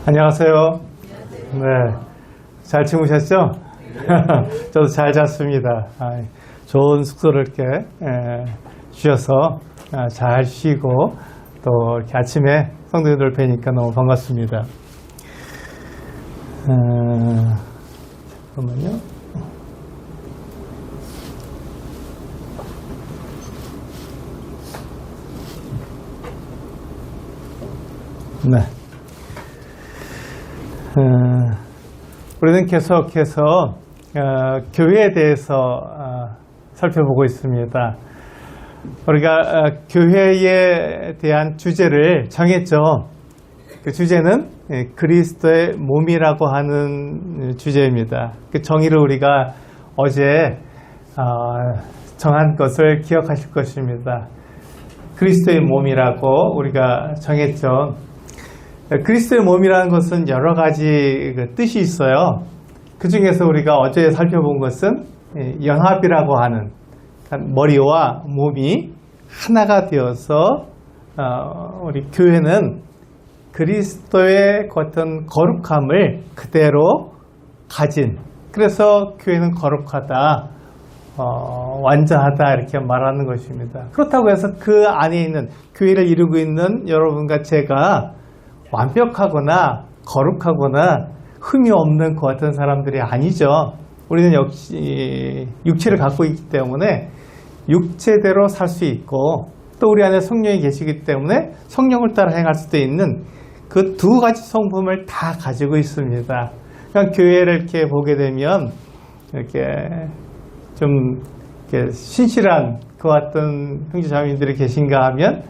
안녕하세요. 네, 잘 주무셨죠? 저도 잘 잤습니다. 좋은 숙소를 이렇게 주셔서 잘 쉬고 또 이렇게 아침에 성도님들 뵈니까 너무 반갑습니다. 잠깐만요. 네. 우리는 계속해서 교회에 대해서 살펴보고 있습니다. 우리가 교회에 대한 주제를 정했죠. 그 주제는 그리스도의 몸이라고 하는 주제입니다. 그 정의를 우리가 어제 정한 것을 기억하실 것입니다. 그리스도의 몸이라고 우리가 정했죠. 그리스도의 몸이라는 것은 여러 가지 뜻이 있어요. 그 중에서 우리가 어제 살펴본 것은 연합이라고 하는 머리와 몸이 하나가 되어서 우리 교회는 그리스도의 어떤 거룩함을 그대로 가진, 그래서 교회는 거룩하다, 완전하다 이렇게 말하는 것입니다. 그렇다고 해서 그 안에 있는 교회를 이루고 있는 여러분과 제가 완벽하거나 거룩하거나 흠이 없는 그 같은 사람들이 아니죠. 우리는 역시 육체를 갖고 있기 때문에 육체대로 살 수 있고, 또 우리 안에 성령이 계시기 때문에 성령을 따라 행할 수도 있는 그 두 가지 성품을 다 가지고 있습니다. 그냥 교회를 이렇게 보게 되면 이렇게 좀 이렇게 신실한 그 같은 형제자매님들이 계신가 하면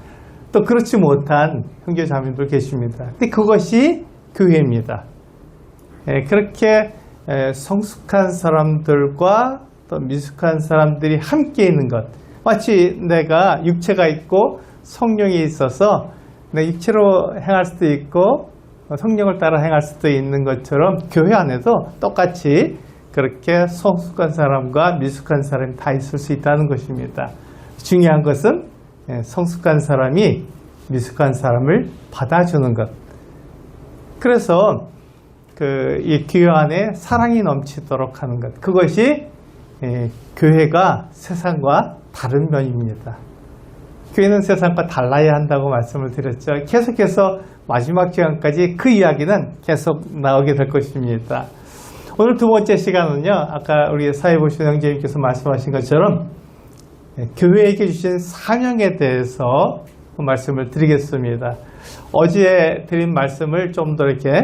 또 그렇지 못한 형제자매님들 계십니다. 근데 그것이 교회입니다. 그렇게 성숙한 사람들과 또 미숙한 사람들이 함께 있는 것, 마치 내가 육체가 있고 성령이 있어서 내 육체로 행할 수도 있고 성령을 따라 행할 수도 있는 것처럼 교회 안에도 똑같이 그렇게 성숙한 사람과 미숙한 사람이 다 있을 수 있다는 것입니다. 중요한 것은 성숙한 사람이 미숙한 사람을 받아주는 것. 그래서 이 교회 안에 사랑이 넘치도록 하는 것. 그것이 교회가 세상과 다른 면입니다. 교회는 세상과 달라야 한다고 말씀을 드렸죠. 계속해서 마지막 시간까지 그 이야기는 계속 나오게 될 것입니다. 오늘 두 번째 시간은요, 아까 우리 사회 보시는 형제님께서 말씀하신 것처럼 교회에게 주신 사명에 대해서 말씀을 드리겠습니다. 어제 드린 말씀을 좀 더 이렇게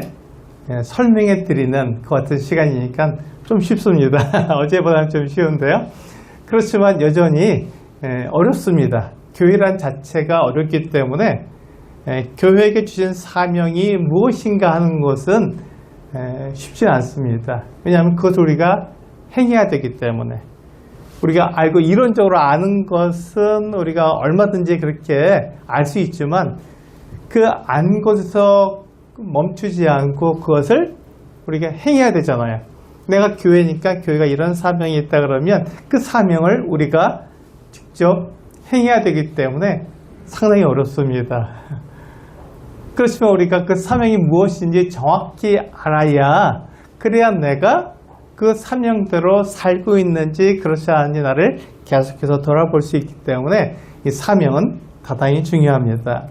설명해 드리는 그 같은 시간이니까 좀 쉽습니다. 어제보다는 좀 쉬운데요. 그렇지만 여전히 어렵습니다. 교회란 자체가 어렵기 때문에 교회에게 주신 사명이 무엇인가 하는 것은 쉽지 않습니다. 왜냐하면 그것을 우리가 행해야 되기 때문에. 우리가 알고 이론적으로 아는 것은 우리가 얼마든지 그렇게 알 수 있지만 그 안 것에서 멈추지 않고 그것을 우리가 행해야 되잖아요. 내가 교회니까 교회가 이런 사명이 있다 그러면 그 사명을 우리가 직접 행해야 되기 때문에 상당히 어렵습니다. 그렇지만 우리가 그 사명이 무엇인지 정확히 알아야, 그래야 내가 그 사명대로 살고 있는지 그렇지 않은지 나를 계속해서 돌아볼 수 있기 때문에 이 사명은 대단히 중요합니다.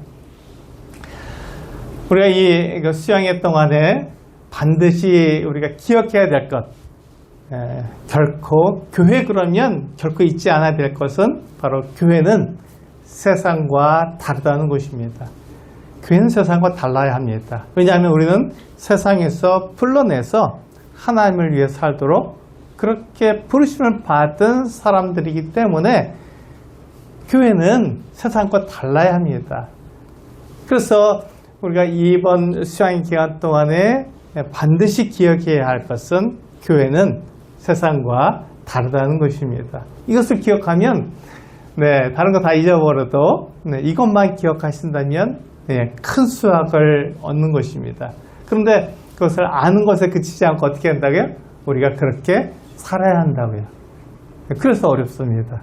우리가 이 수양회 동안에 반드시 우리가 기억해야 될 것, 결코 교회 그러면 결코 잊지 않아야 될 것은 바로 교회는 세상과 다르다는 것입니다. 교회는 세상과 달라야 합니다. 왜냐하면 우리는 세상에서 불러내서 하나님을 위해 살도록 그렇게 부르심을 받은 사람들이기 때문에 교회는 세상과 달라야 합니다. 그래서 우리가 이번 수양 기간 동안에 반드시 기억해야 할 것은 교회는 세상과 다르다는 것입니다. 이것을 기억하면 다른 거 다 잊어버려도 이것만 기억하신다면 큰 수확을 얻는 것입니다. 그런데 그것을 아는 것에 그치지 않고 어떻게 한다고요? 우리가 그렇게 살아야 한다고요. 그래서 어렵습니다.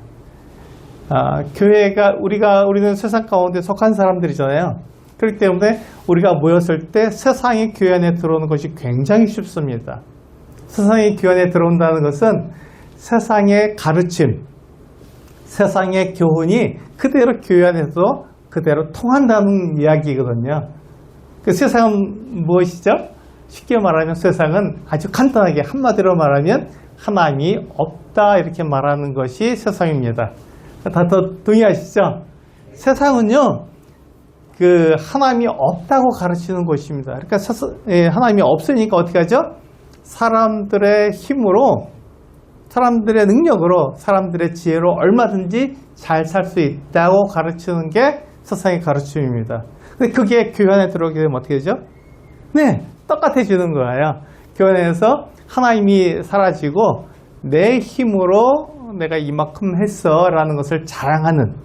교회가 우리는 세상 가운데 속한 사람들이잖아요. 그렇기 때문에 우리가 모였을 때 세상의 교회 안에 들어오는 것이 굉장히 쉽습니다. 세상의 교회 안에 들어온다는 것은 세상의 가르침, 세상의 교훈이 그대로 교회 안에서 그대로 통한다는 이야기거든요. 그 세상은 무엇이죠? 쉽게 말하면 세상은 아주 간단하게 한마디로 말하면 하나님이 없다 이렇게 말하는 것이 세상입니다. 다 동의하시죠? 세상은요, 그 하나님이 없다고 가르치는 것입니다. 그러니까 하나님이 없으니까 어떻게 하죠? 사람들의 힘으로, 사람들의 능력으로, 사람들의 지혜로 얼마든지 잘 살 수 있다고 가르치는 게 세상의 가르침입니다. 근데 그게 교회 안에 들어오게 되면 어떻게 되죠? 네, 똑같아지는 거예요. 교회 안에서 하나님이 사라지고 내 힘으로 내가 이만큼 했어 라는 것을 자랑하는,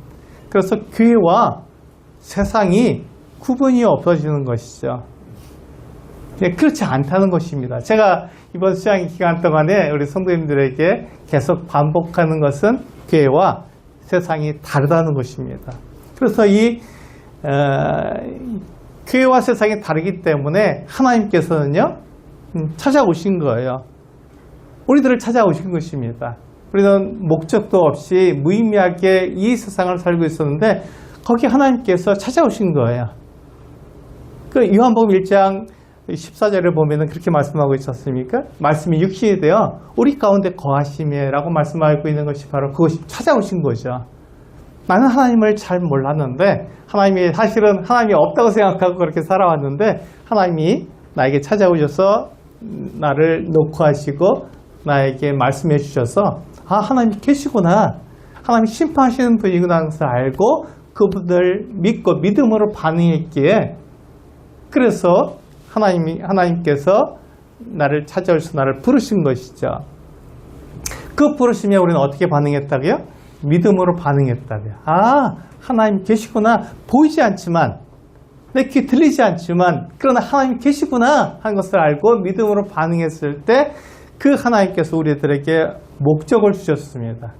그래서 교회와 세상이 구분이 없어지는 것이죠. 네, 그렇지 않다는 것입니다. 제가 이번 수양 기간 동안에 우리 성도님들에게 계속 반복하는 것은 교회와 세상이 다르다는 것입니다. 그래서 이 교회와 세상이 다르기 때문에 하나님께서는요, 찾아오신 거예요. 우리들을 찾아오신 것입니다. 우리는 목적도 없이 무의미하게 이 세상을 살고 있었는데 거기 하나님께서 찾아오신 거예요. 그 요한복음 1장 14절에 보면은 그렇게 말씀하고 있었습니까? 말씀이 육신이 되어 우리 가운데 거하심이라고 말씀하고 있는 것이 바로 그것이 찾아오신 거죠. 나는 하나님을 잘 몰랐는데, 하나님이 사실은 하나님이 없다고 생각하고 그렇게 살아왔는데 하나님이 나에게 찾아오셔서 나를 놓고 하시고 나에게 말씀해 주셔서, 아, 하나님이 계시구나, 하나님이 심판하시는 분이구나 하는 것을 알고 그분을 믿고 믿음으로 반응했기에, 그래서 하나님께서 나를 찾아오셔서 나를 부르신 것이죠. 그 부르심에 우리는 어떻게 반응했다고요? 믿음으로 반응했다고요. 아, 하나님 계시구나, 보이지 않지만, 내 귀 들리지 않지만 그러나 하나님 계시구나 하는 것을 알고 믿음으로 반응했을 때 그 하나님께서 우리들에게 목적을 주셨습니다.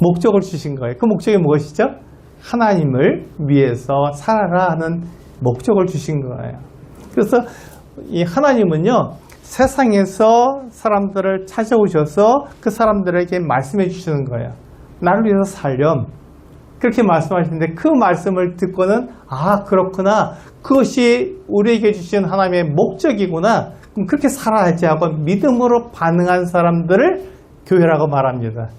목적을 주신 거예요. 그 목적이 무엇이죠? 하나님을 위해서 살아라 하는 목적을 주신 거예요. 그래서 이 하나님은요, 세상에서 사람들을 찾아오셔서 그 사람들에게 말씀해 주시는 거예요. 나를 위해서 살렴, 그렇게 말씀하시는데 그 말씀을 듣고는, 아, 그렇구나, 그것이 우리에게 주신 하나님의 목적이구나, 그럼 그렇게 살아야지 하고 믿음으로 반응한 사람들을 교회라고 말합니다.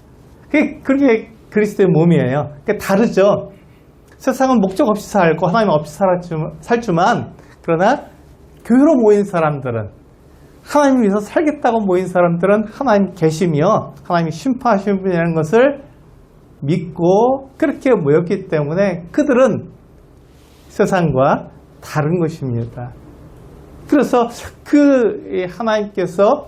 그게 그리스도의 몸이에요. 다르죠. 세상은 목적 없이 살고 하나님 없이 살지만, 그러나 교회로 모인 사람들은, 하나님을 위해서 살겠다고 모인 사람들은 하나님 계시며 하나님이 심판하시는 분이라는 것을 믿고 그렇게 모였기 때문에 그들은 세상과 다른 것입니다. 그래서 그 하나님께서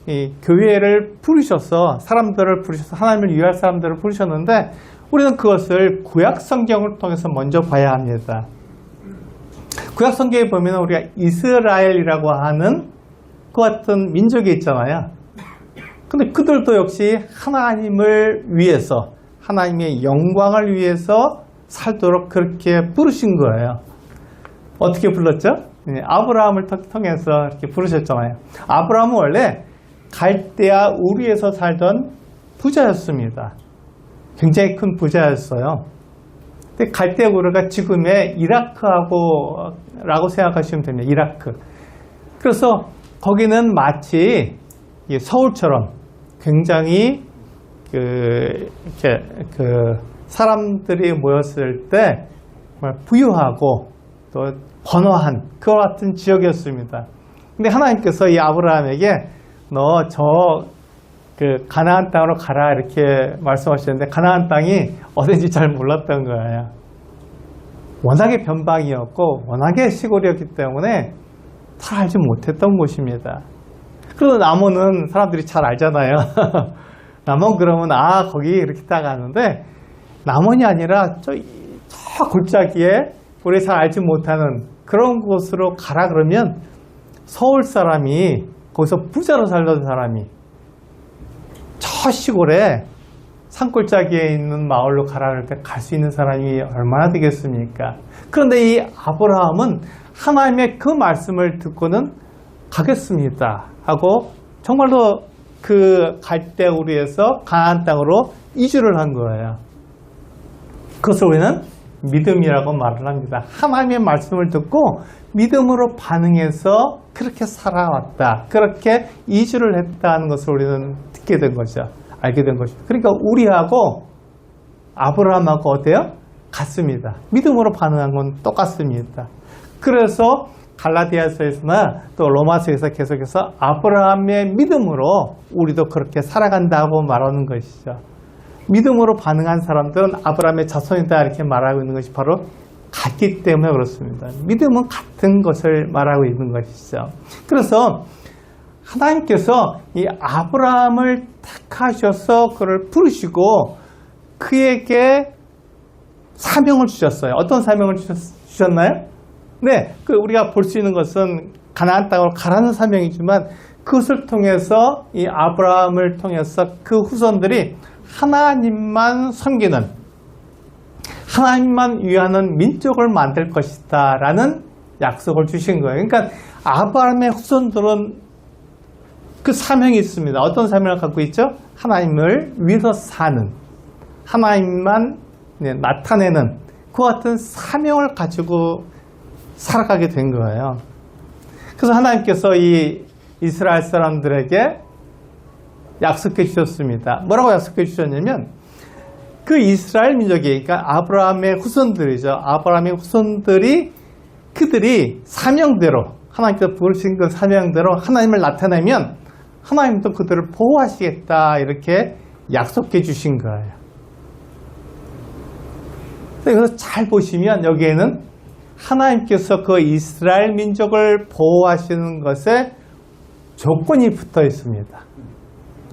이 교회를 부르셔서, 사람들을 부르셔서 하나님을 위할 사람들을 부르셨는데 우리는 그것을 구약 성경을 통해서 먼저 봐야 합니다. 구약 성경에 보면 우리가 이스라엘이라고 하는 그 같은 민족이 있잖아요. 근데 그들도 역시 하나님을 위해서, 하나님의 영광을 위해서 살도록 그렇게 부르신 거예요. 어떻게 불렀죠? 아브라함을 통해서 이렇게 부르셨잖아요. 아브라함은 원래 갈대아 우르에서 살던 부자였습니다. 굉장히 큰 부자였어요. 근데 갈대아 우르가 지금의 이라크라고 생각하시면 됩니다. 이라크. 그래서 거기는 마치 서울처럼 굉장히 사람들이 모였을 때 정말 부유하고 또 번화한 그와 같은 지역이었습니다. 근데 하나님께서 이 아브라함에게 너 가나안 땅으로 가라 이렇게 말씀하셨는데, 가나안 땅이 어딘지 잘 몰랐던 거예요. 워낙에 변방이었고 워낙에 시골이었기 때문에 잘 알지 못했던 곳입니다. 그리고 남원은 사람들이 잘 알잖아요. 남원 그러면 아, 거기 이렇게 딱 가는데, 남원이 아니라 저 골짜기에 우리 잘 알지 못하는 그런 곳으로 가라 그러면, 서울 사람이, 거기서 부자로 살던 사람이 저 시골에 산골짜기에 있는 마을로 가라 그럴 때 갈 수 있는 사람이 얼마나 되겠습니까? 그런데 이 아브라함은 하나님의 그 말씀을 듣고는 가겠습니다 하고 정말로 그 갈대우르에서 가나안 땅으로 이주를 한 거예요. 그것을 우리는 믿음이라고 말을 합니다. 하나님의 말씀을 듣고 믿음으로 반응해서 그렇게 살아왔다. 그렇게 이주를 했다는 것을 우리는 듣게 된 거죠. 알게 된 것이죠. 그러니까 우리하고 아브라함하고 어때요? 같습니다. 믿음으로 반응한 건 똑같습니다. 그래서 갈라디아서에서나 또 로마서에서 계속해서 아브라함의 믿음으로 우리도 그렇게 살아간다고 말하는 것이죠. 믿음으로 반응한 사람들은 아브라함의 자손이다 이렇게 말하고 있는 것이 바로 같기 때문에 그렇습니다. 믿음은 같은 것을 말하고 있는 것이죠. 그래서 하나님께서 이 아브라함을 택하셔서 그를 부르시고 그에게 사명을 주셨어요. 어떤 사명을 주셨나요? 네, 우리가 볼 수 있는 것은 가나안 땅으로 가라는 사명이지만 그것을 통해서 이 아브라함을 통해서 그 후손들이 하나님만 섬기는, 하나님만 위하는 민족을 만들 것이다 라는 약속을 주신 거예요. 그러니까 아브라함의 후손들은 그 사명이 있습니다. 어떤 사명을 갖고 있죠? 하나님을 위해서 사는, 하나님만 나타내는 그 같은 사명을 가지고 살아가게 된 거예요. 그래서 하나님께서 이 이스라엘 사람들에게 약속해 주셨습니다. 뭐라고 약속해 주셨냐면 그 이스라엘 민족이, 그러니까 아브라함의 후손들이죠. 아브라함의 후손들이 그들이 사명대로, 하나님께서 부르신 그 사명대로 하나님을 나타내면 하나님도 그들을 보호하시겠다 이렇게 약속해 주신 거예요. 그래서 잘 보시면 여기에는 하나님께서 그 이스라엘 민족을 보호하시는 것에 조건이 붙어 있습니다.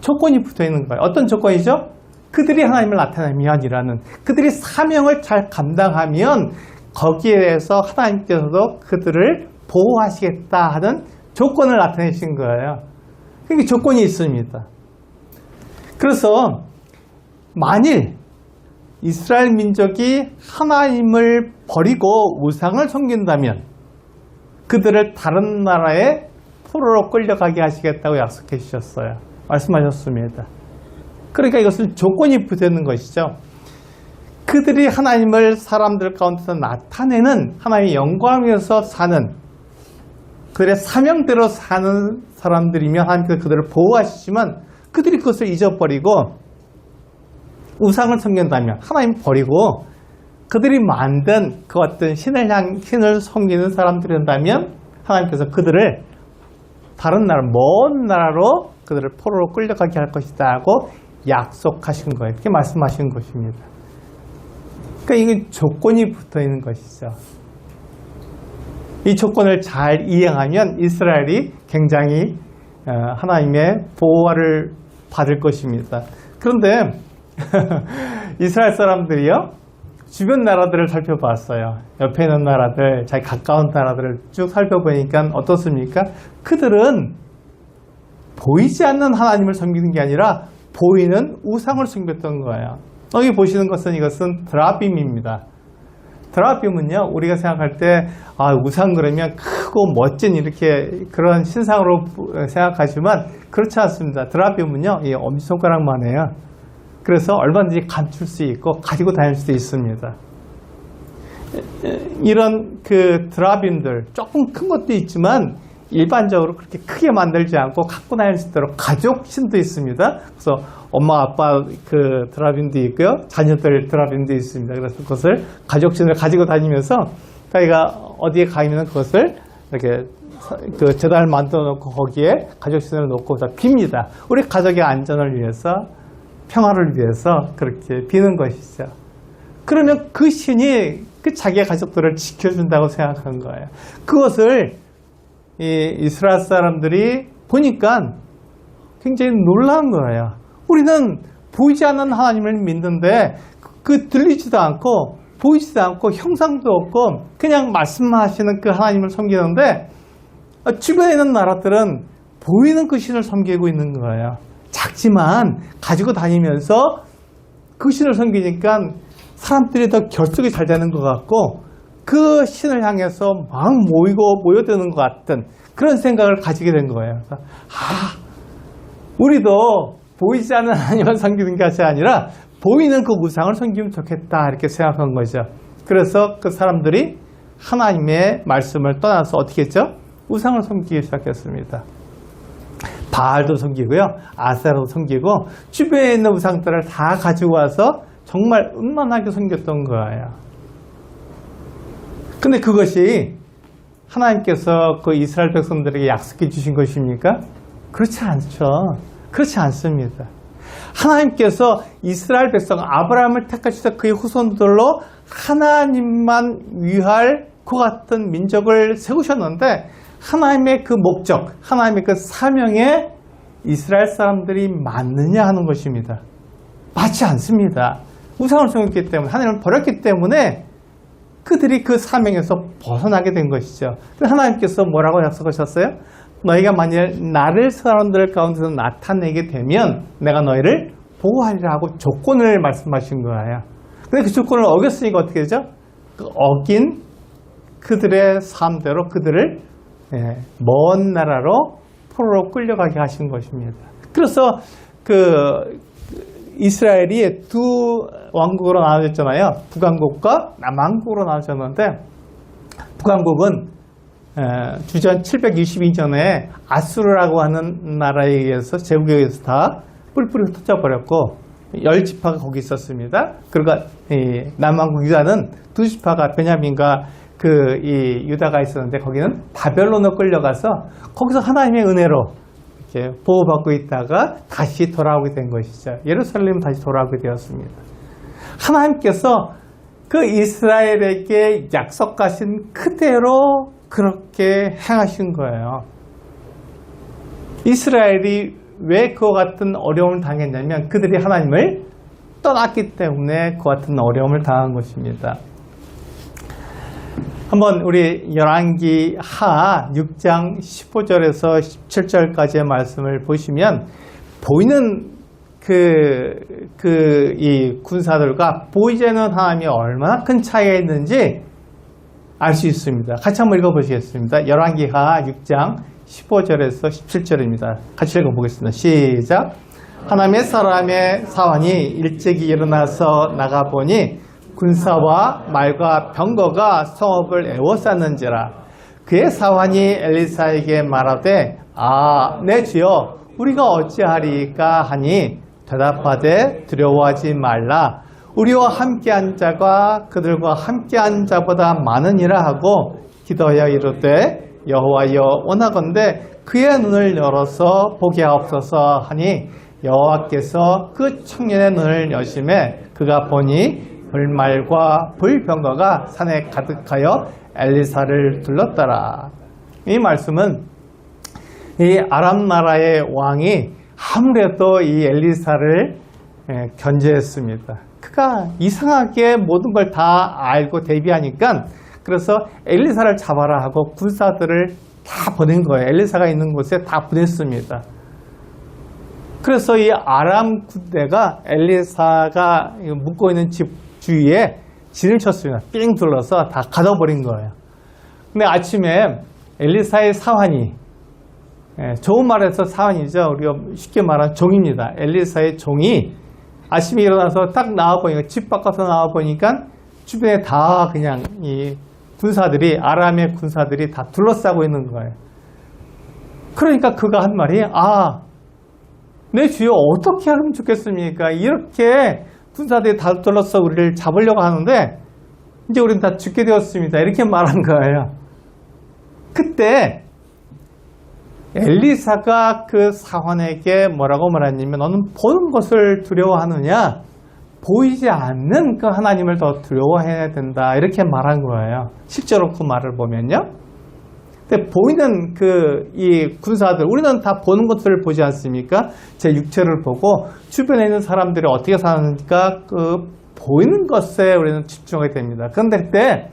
조건이 붙어 있는 거예요. 어떤 조건이죠? 그들이 하나님을 나타내면이라는, 그들이 사명을 잘 감당하면 거기에 대해서 하나님께서도 그들을 보호하시겠다 하는 조건을 나타내신 거예요. 그게 조건이 있습니다. 그래서 만일 이스라엘 민족이 하나님을 버리고 우상을 섬긴다면 그들을 다른 나라에 포로로 끌려가게 하시겠다고 약속해 주셨어요. 말씀하셨습니다. 그러니까 이것은 조건이 붙는 것이죠. 그들이 하나님을 사람들 가운데서 나타내는, 하나님의 영광을 위해서 사는, 그들의 사명대로 사는 사람들이면 하나님께서 그들을 보호하시지만 그들이 그것을 잊어버리고 우상을 섬긴다면, 하나님 버리고 그들이 만든 그 어떤 신을 섬기는 사람들이라면 하나님께서 그들을 다른 나라, 먼 나라로 그들을 포로로 끌려가게 할 것이다 하고 약속하신 거예요. 이렇게 말씀하신 것입니다. 그러니까 이게 조건이 붙어 있는 것이죠. 이 조건을 잘 이행하면 이스라엘이 굉장히 하나님의 보호를 받을 것입니다. 그런데 이스라엘 사람들이요, 주변 나라들을 살펴봤어요. 옆에 있는 나라들, 자기 가까운 나라들을 쭉 살펴보니까 어떻습니까? 그들은 보이지 않는 하나님을 섬기는 게 아니라 보이는 우상을 섬겼던 거예요. 여기 보시는 것은 이것은 드라빔입니다. 드라빔은요, 우리가 생각할 때 우상 그러면 크고 멋진 이렇게 그런 신상으로 생각하지만 그렇지 않습니다. 드라빔은요, 이 엄지손가락만 해요. 그래서 얼마든지 감출 수 있고 가지고 다닐 수도 있습니다. 이런 그 드라빔들, 조금 큰 것도 있지만 일반적으로 그렇게 크게 만들지 않고 갖고 다닐 수 있도록 가족신도 있습니다. 그래서 엄마 아빠 그 드라빔도 있고요, 자녀들 드라빔도 있습니다. 그래서 그것을 가족신을 가지고 다니면서 자기가 어디에 가면 그것을 이렇게 그 재단을 만들어 놓고 거기에 가족신을 놓고 다 빕니다. 우리 가족의 안전을 위해서, 평화를 위해서 그렇게 비는 것이죠. 그러면 그 신이 그 자기의 가족들을 지켜준다고 생각한 거예요. 그것을 이 이스라엘 사람들이 보니까 굉장히 놀란 거예요. 우리는 보이지 않는 하나님을 믿는데 그 들리지도 않고 보이지도 않고 형상도 없고 그냥 말씀하시는 그 하나님을 섬기는데 주변에 있는 나라들은 보이는 그 신을 섬기고 있는 거예요. 작지만 가지고 다니면서 그 신을 섬기니까 사람들이 더 결속이 잘 되는 것 같고 그 신을 향해서 막 모여드는 것 같은 그런 생각을 가지게 된 거예요. 그래서 우리도 보이지 않는 하나님을 섬기는 것이 아니라 보이는 그 우상을 섬기면 좋겠다 이렇게 생각한 거죠. 그래서 그 사람들이 하나님의 말씀을 떠나서 어떻게 했죠? 우상을 섬기기 시작했습니다. 바알도 섬기고요, 아세라도 섬기고 주변에 있는 우상들을 다 가지고 와서 정말 음란하게 섬겼던 거예요. 근데 그것이 하나님께서 그 이스라엘 백성들에게 약속해 주신 것입니까? 그렇지 않죠. 그렇지 않습니다. 하나님께서 이스라엘 백성 아브라함을 택하셔서 그의 후손들로 하나님만 위할 그 같은 민족을 세우셨는데, 하나님의 그 목적, 하나님의 그 사명에 이스라엘 사람들이 맞느냐 하는 것입니다. 맞지 않습니다. 우상을 섬겼기 때문에, 하나님을 버렸기 때문에 그들이 그 사명에서 벗어나게 된 것이죠. 하나님께서 뭐라고 약속하셨어요? 너희가 만일 나를 사람들 가운데서 나타내게 되면 내가 너희를 보호하리라 하고 조건을 말씀하신 거예요. 근데 그 조건을 어겼으니까 어떻게 되죠? 그 어긴 그들의 삶대로 그들을 먼 나라로 포로로 끌려가게 하신 것입니다. 그래서 그 이스라엘이 두 왕국으로 나눠졌잖아요. 북왕국과 남왕국으로 나눠졌는데, 북왕국은 주전 722년에 아수르라고 하는 나라에 의해서, 제국에 의해서 다 뿔뿔이 흩어져버렸고 10지파가 거기 있었습니다. 그리고 남왕국 유다는 2지파가 베냐민과 이 유다가 있었는데, 거기는 바벨론으로 끌려가서 거기서 하나님의 은혜로 이렇게 보호받고 있다가 다시 돌아오게 된 것이죠. 예루살렘 다시 돌아오게 되었습니다. 하나님께서 그 이스라엘에게 약속하신 그대로 그렇게 행하신 거예요. 이스라엘이 왜 그와 같은 어려움을 당했냐면 그들이 하나님을 떠났기 때문에 그와 같은 어려움을 당한 것입니다. 한번 우리 열왕기 하 6장 15절에서 17절까지의 말씀을 보시면 보이는 이 군사들과 보이지 않는 하나님이 얼마나 큰 차이가 있는지 알 수 있습니다. 같이 한번 읽어보시겠습니다. 열왕기 하 6장 15절에서 17절입니다. 같이 읽어보겠습니다. 시작. 하나님의 사람의 사환이 일찍이 일어나서 나가보니 군사와 말과 병거가 성읍을 에워쌌는지라. 그의 사환이 엘리사에게 말하되 내 주여 우리가 어찌하리까 하니 대답하되 두려워하지 말라. 우리와 함께한 자가 그들과 함께한 자보다 많으니라 하고 기도하여 이르되 여호와여 원하건대 그의 눈을 열어서 보게 하옵소서 하니 여호와께서 그 청년의 눈을 여심해 그가 보니 불말과 불병거가 산에 가득하여 엘리사를 둘렀더라. 이 말씀은 이 아람 나라의 왕이 아무래도 이 엘리사를 견제했습니다. 그가 이상하게 모든 걸 다 알고 대비하니까, 그래서 엘리사를 잡아라 하고 군사들을 다 보낸 거예요. 엘리사가 있는 곳에 다 보냈습니다. 그래서 이 아람 군대가 엘리사가 묵고 있는 집 주위에 진을 쳤습니다. 삥 둘러서 다 가둬버린 거예요. 근데 아침에 엘리사의 사환이, 좋은 말에서 사환이죠. 우리가 쉽게 말하는 종입니다. 엘리사의 종이 아침에 일어나서 딱 나와보니까, 집 바깥으로 나와보니까 주변에 다 그냥 이 군사들이, 아람의 군사들이 다 둘러싸고 있는 거예요. 그러니까 그가 한 말이, 내 주여 어떻게 하면 좋겠습니까? 이렇게 군사들이 다 둘러서 우리를 잡으려고 하는데 이제 우리는 다 죽게 되었습니다. 이렇게 말한 거예요. 그때 엘리사가 그 사환에게 뭐라고 말했냐면, 너는 보는 것을 두려워하느냐? 보이지 않는 그 하나님을 더 두려워해야 된다. 이렇게 말한 거예요. 실제로 그 말을 보면요. 근데 보이는 이 군사들, 우리는 다 보는 것들을 보지 않습니까? 제 육체를 보고 주변에 있는 사람들이 어떻게 사는가 보이는 것에 우리는 집중하게 됩니다. 그런데 그때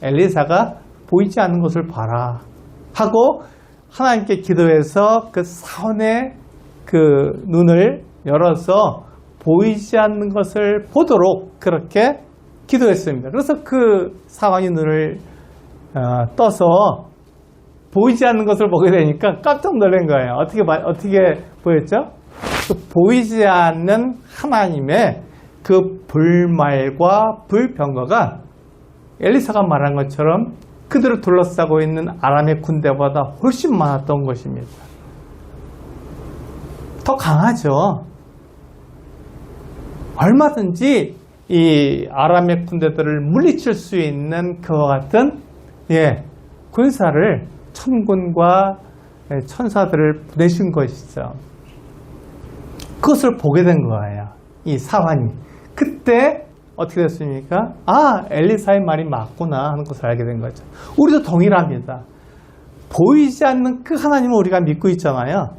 엘리사가 보이지 않는 것을 봐라 하고 하나님께 기도해서 그 사원의 눈을 열어서 보이지 않는 것을 보도록 그렇게 기도했습니다. 그래서 그 사환이 눈을 떠서 보이지 않는 것을 보게 되니까 깜짝 놀란 거예요. 어떻게 보였죠? 그 보이지 않는 하나님의 그 불말과 불병거가 엘리사가 말한 것처럼 그들을 둘러싸고 있는 아람의 군대보다 훨씬 많았던 것입니다. 더 강하죠. 얼마든지 이 아람의 군대들을 물리칠 수 있는 그와 같은 군사를 천군과 천사들을 보내신 것이죠. 그것을 보게 된 거예요. 이 사환이. 그때 어떻게 됐습니까? 엘리사의 말이 맞구나 하는 것을 알게 된 거죠. 우리도 동일합니다. 보이지 않는 그 하나님을 우리가 믿고 있잖아요.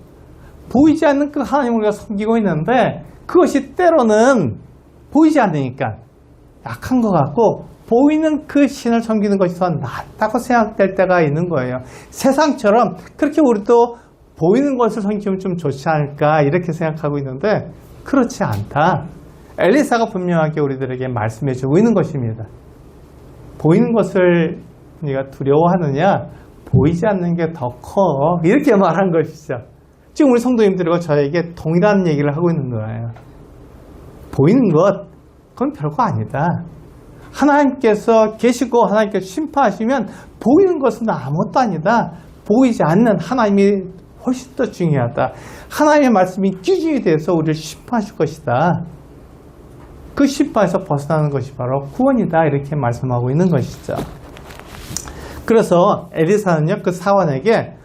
보이지 않는 그 하나님을 우리가 섬기고 있는데 그것이 때로는 보이지 않으니까 약한 것 같고 보이는 그 신을 섬기는 것이 더 낫다고 생각될 때가 있는 거예요. 세상처럼 그렇게 우리도 보이는 것을 섬기면 좀 좋지 않을까 이렇게 생각하고 있는데 그렇지 않다. 엘리사가 분명하게 우리들에게 말씀해 주고 있는 것입니다. 보이는 것을 네가 두려워하느냐? 보이지 않는 게 더 커. 이렇게 말한 것이죠. 지금 우리 성도님들과 저에게 동일한 얘기를 하고 있는 거예요. 보이는 것, 그건 별거 아니다. 하나님께서 계시고 하나님께서 심판하시면 보이는 것은 아무것도 아니다. 보이지 않는 하나님이 훨씬 더 중요하다. 하나님의 말씀이 기준이 돼서 우리를 심판하실 것이다. 그 심판에서 벗어나는 것이 바로 구원이다. 이렇게 말씀하고 있는 것이죠. 그래서 엘리사는요, 그 사환에게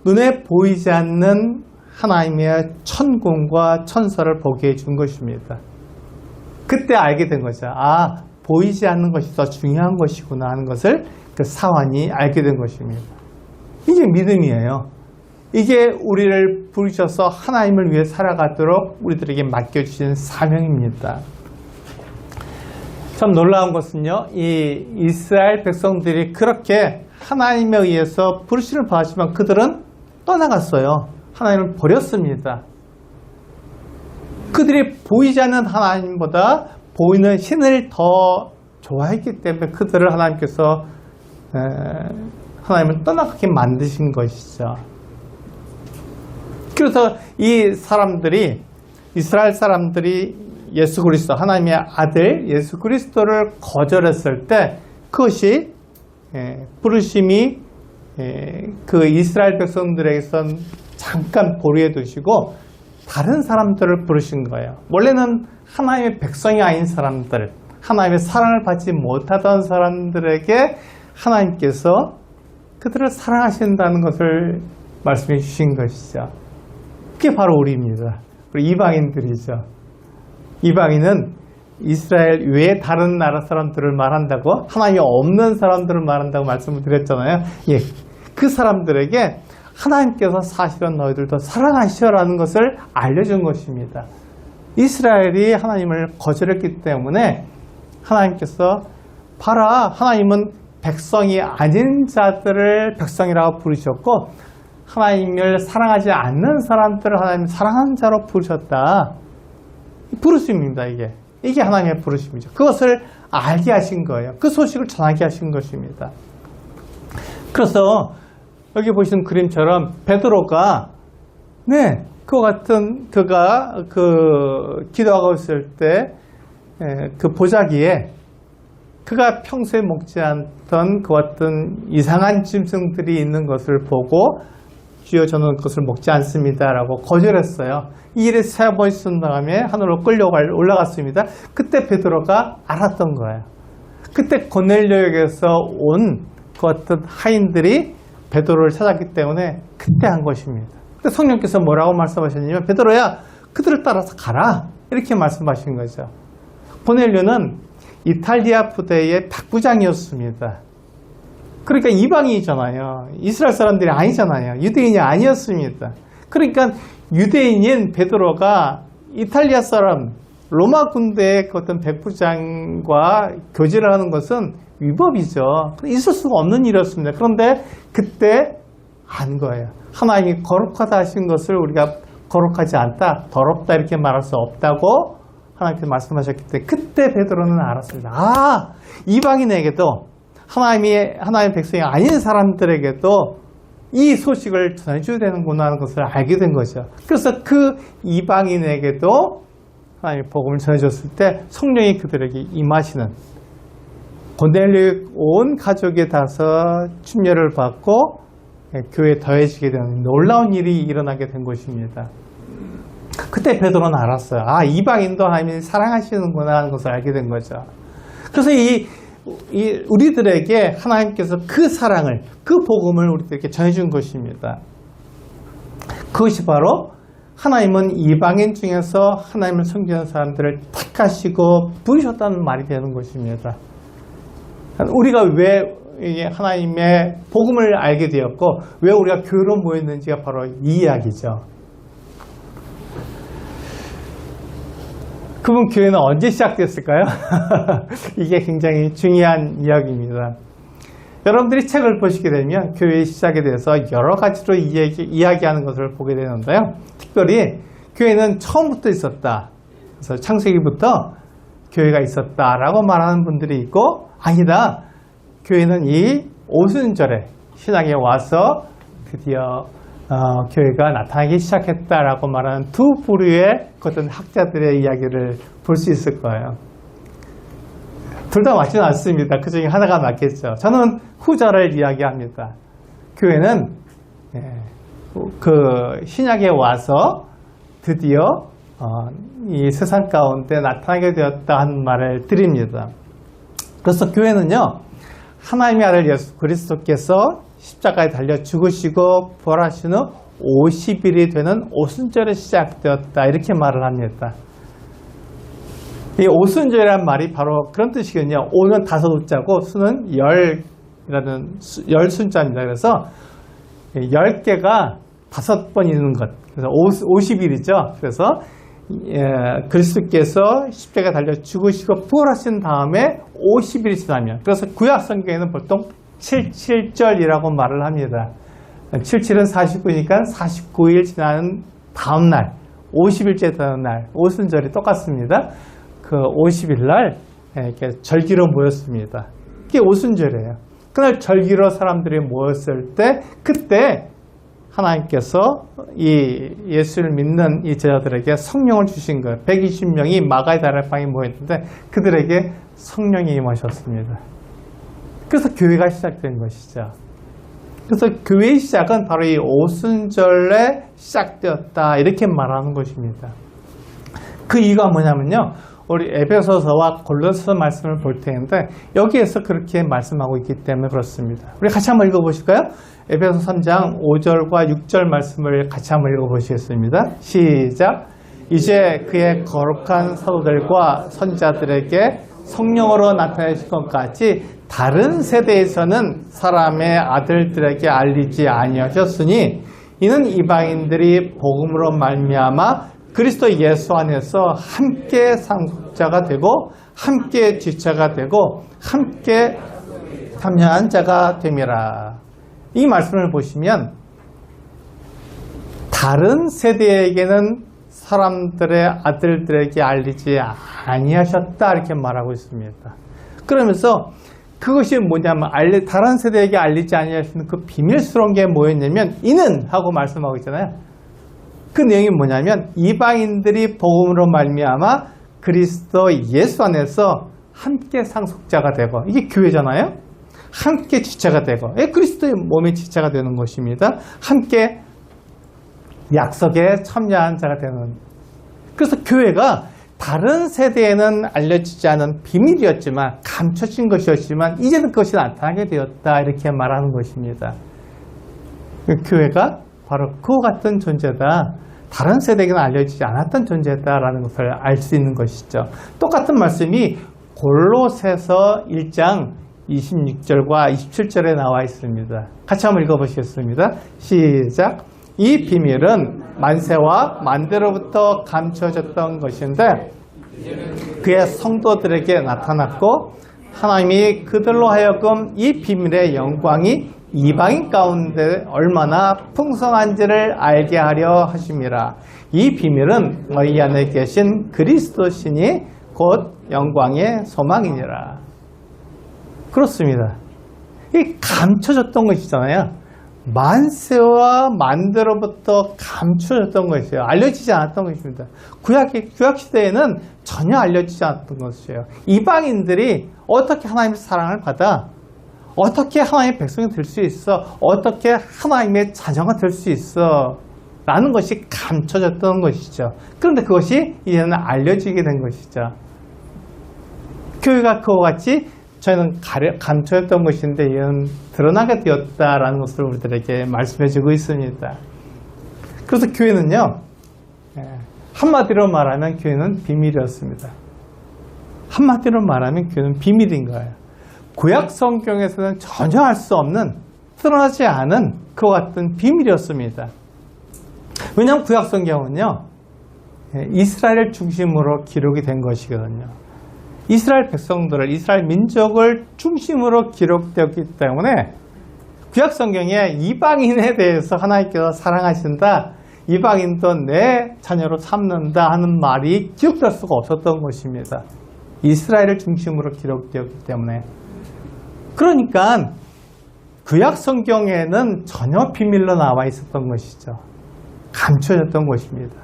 눈에 보이지 않는 하나님의 천군과 천사를 보게 해준 것입니다. 그때 알게 된 거죠. 보이지 않는 것이 더 중요한 것이구나 하는 것을 그 사환이 알게 된 것입니다. 이게 믿음이에요. 이게 우리를 부르셔서 하나님을 위해 살아가도록 우리들에게 맡겨주신 사명입니다. 참 놀라운 것은요, 이 이스라엘 백성들이 그렇게 하나님에 의해서 부르심을 받았지만 그들은 떠나갔어요. 하나님을 버렸습니다. 그들이 보이지 않는 하나님보다 보이는 신을 더 좋아했기 때문에 그들을 하나님께서 하나님을 떠나가게 만드신 것이죠. 그래서 이 사람들이, 이스라엘 사람들이 예수 그리스도, 하나님의 아들 예수 그리스도를 거절했을 때 그것이 부르심이 그 이스라엘 백성들에게선 잠깐 보류해 두시고 다른 사람들을 부르신 거예요. 원래는 하나님의 백성이 아닌 사람들, 하나님의 사랑을 받지 못하던 사람들에게 하나님께서 그들을 사랑하신다는 것을 말씀해 주신 것이죠. 그게 바로 우리입니다. 우리 이방인들이죠. 이방인은 이스라엘 외에 다른 나라 사람들을 말한다고, 하나님이 없는 사람들을 말한다고 말씀을 드렸잖아요. 그 사람들에게 하나님께서 사실은 너희들도 사랑하시라는 것을 알려준 것입니다. 이스라엘이 하나님을 거절했기 때문에 하나님께서 봐라, 하나님은 백성이 아닌 자들을 백성이라고 부르셨고 하나님을 사랑하지 않는 사람들을 하나님 사랑하는 자로 부르셨다. 부르심입니다. 이게 하나님의 부르심이죠. 그것을 알게 하신 거예요. 그 소식을 전하게 하신 것입니다. 그래서 여기 보시는 그림처럼 베드로가 그가 기도하고 있을 때 그 보자기에 그가 평소에 먹지 않던 그 어떤 이상한 짐승들이 있는 것을 보고 주여 저는 그것을 먹지 않습니다 라고 거절했어요. 이 일을 3번 쓴 다음에 하늘로 올라갔습니다. 그때 베드로가 알았던 거예요. 그때 고넬료에게서 온 그 어떤 하인들이 베드로를 찾았기 때문에 그때 한 것입니다. 근데 성령께서 뭐라고 말씀하셨냐면 베드로야 그들을 따라서 가라 이렇게 말씀하신 거죠. 고넬료는 이탈리아 부대의 백부장이었습니다. 그러니까 이방인이잖아요. 이스라엘 사람들이 아니잖아요. 유대인이 아니었습니다. 그러니까 유대인인 베드로가 이탈리아 사람 로마 군대의 그 어떤 백부장과 교제를 하는 것은 위법이죠. 있을 수가 없는 일이었습니다. 그런데 그때 안 거예요. 하나님이 거룩하다 하신 것을 우리가 거룩하지 않다, 더럽다 이렇게 말할 수 없다고 하나님께서 말씀하셨기 때문에 그때 베드로는 알았습니다. 아, 이방인에게도 하나님의 백성이 아닌 사람들에게도 이 소식을 전해줘야 되는구나 하는 것을 알게 된 거죠. 그래서 그 이방인에게도 하나님의 복음을 전해줬을 때 성령이 그들에게 임하시는, 고넬료 온 가족에 다서 침례를 받고 교회에 더해지게 되는 놀라운 일이 일어나게 된 것입니다. 그때 베드로는 알았어요. 아, 이방인도 하나님이 사랑하시는구나 하는 것을 알게 된 거죠. 그래서 우리들에게 하나님께서 그 사랑을, 그 복음을 우리들에게 전해준 것입니다. 그것이 바로 하나님은 이방인 중에서 하나님을 섬기는 사람들을 택하시고 부르셨다는 말이 되는 것입니다. 우리가 왜 하나님의 복음을 알게 되었고 왜 우리가 교회로 모였는지가 바로 이 이야기죠. 그럼 교회는 언제 시작됐을까요? 이게 굉장히 중요한 이야기입니다. 여러분들이 책을 보시게 되면 교회의 시작에 대해서 여러 가지로 이야기하는 것을 보게 되는데요. 특별히 교회는 처음부터 있었다. 그래서 창세기부터 교회가 있었다라고 말하는 분들이 있고, 아니다, 교회는 이 오순절에 신앙에 와서 드디어 교회가 나타나기 시작했다라고 말하는 두 부류의 어떤 학자들의 이야기를 볼 수 있을 거예요. 둘 다 맞지는 않습니다. 그 중에 하나가 맞겠죠. 저는 후자를 이야기합니다. 교회는 그 신약에 와서 드디어 이 세상 가운데 나타나게 되었다 하는 말을 드립니다. 그래서 교회는요, 하나님의 아들 예수 그리스도께서 십자가에 달려 죽으시고 부활하신 후 50일이 되는 오순절에 시작되었다, 이렇게 말을 합니다. 이 오순절이라는 말이 바로 그런 뜻이거든요. 오는 5자고 수는 10이라는 열 숫자입니다. 그래서 10개가 5번 있는 것. 그래서 50일이죠. 그래서 그리스도께서 십자가에 달려 죽으시고 부활하신 다음에 50일이 지나면, 그래서 구약 성경에는 보통 77절이라고 말을 합니다. 77은 49니까 49일 지나는 다음 날, 50일째 되는 날, 오순절이 똑같습니다. 그 50일 날 이렇게 절기로 모였습니다. 그게 오순절이에요. 그날 절기로 사람들이 모였을 때, 그때 하나님께서 이 예수를 믿는 이 제자들에게 성령을 주신 거예요. 120명이 마가의 다락방에 모였는데 그들에게 성령이 임하셨습니다. 그래서 교회가 시작된 것이죠. 그래서 교회의 시작은 바로 이 오순절에 시작되었다, 이렇게 말하는 것입니다. 그 이유가 뭐냐면요, 우리 에베소서와 골로새서 말씀을 볼 텐데 여기에서 그렇게 말씀하고 있기 때문에 그렇습니다. 우리 같이 한번 읽어보실까요? 에베소 3장 5절과 6절 말씀을 같이 한번 읽어보시겠습니다. 시작! 이제 그의 거룩한 사도들과 선지자들에게 성령으로 나타내신 것 같이 다른 세대에서는 사람의 아들들에게 알리지 아니하셨으니 이는 이방인들이 복음으로 말미암아 그리스도 예수 안에서 함께 상속자가 되고 함께 지체가 되고 함께 참여한 자가 됨이라. 이 말씀을 보시면 다른 세대에게는 사람들의 아들들에게 알리지 아니하셨다, 이렇게 말하고 있습니다. 그러면서 그것이 뭐냐면 다른 세대에게 알리지 아니하시는 그 비밀스러운 게 뭐였냐면 이는 하고 말씀하고 있잖아요. 그 내용이 뭐냐면 이방인들이 복음으로 말미암아 그리스도 예수 안에서 함께 상속자가 되고, 이게 교회잖아요. 함께 지체가 되고, 그리스도의 몸의 지체가 되는 것입니다. 함께 약속에 참여한 자가 되는. 그래서 교회가 다른 세대에는 알려지지 않은 비밀이었지만, 감춰진 것이었지만 이제는 그것이 나타나게 되었다, 이렇게 말하는 것입니다. 교회가 바로 그와 같은 존재다, 다른 세대에게는 알려지지 않았던 존재다라는 것을 알 수 있는 것이죠. 똑같은 말씀이 골로새서 1장 26절과 27절에 나와 있습니다. 같이 한번 읽어보시겠습니다. 시작! 이 비밀은 만세와 만대로부터 감춰졌던 것인데 그의 성도들에게 나타났고 하나님이 그들로 하여금 이 비밀의 영광이 이방인 가운데 얼마나 풍성한지를 알게 하려 하심이라. 이 비밀은 너희 안에 계신 그리스도 신이 곧 영광의 소망이니라. 그렇습니다. 이 감춰졌던 것이잖아요. 만세와 만대로부터 감춰졌던 것이에요. 알려지지 않았던 것입니다. 구약 시대에는 전혀 알려지지 않았던 것이에요. 이방인들이 어떻게 하나님의 사랑을 받아, 어떻게 하나님의 백성이 될 수 있어, 어떻게 하나님의 자녀가 될 수 있어 라는 것이 감춰졌던 것이죠. 그런데 그것이 이제는 알려지게 된 것이죠. 교회가 그와 같이 저희는 감춰졌던 것인데 이는 드러나게 되었다라는 것을 우리들에게 말씀해주고 있습니다. 그래서 교회는요, 한마디로 말하면 교회는 비밀이었습니다. 한마디로 말하면 교회는 비밀인 거예요. 구약 성경에서는 전혀 알 수 없는, 드러나지 않은 그와 같은 비밀이었습니다. 왜냐하면 구약 성경은요, 이스라엘을 중심으로 기록이 된 것이거든요. 이스라엘 백성들을, 이스라엘 민족을 중심으로 기록되었기 때문에 구약 성경에 이방인에 대해서 하나님께서 사랑하신다, 이방인도 내 자녀로 삼는다 하는 말이 기록될 수가 없었던 것입니다. 이스라엘을 중심으로 기록되었기 때문에. 그러니까 구약 성경에는 전혀 비밀로 나와 있었던 것이죠. 감춰졌던 것입니다.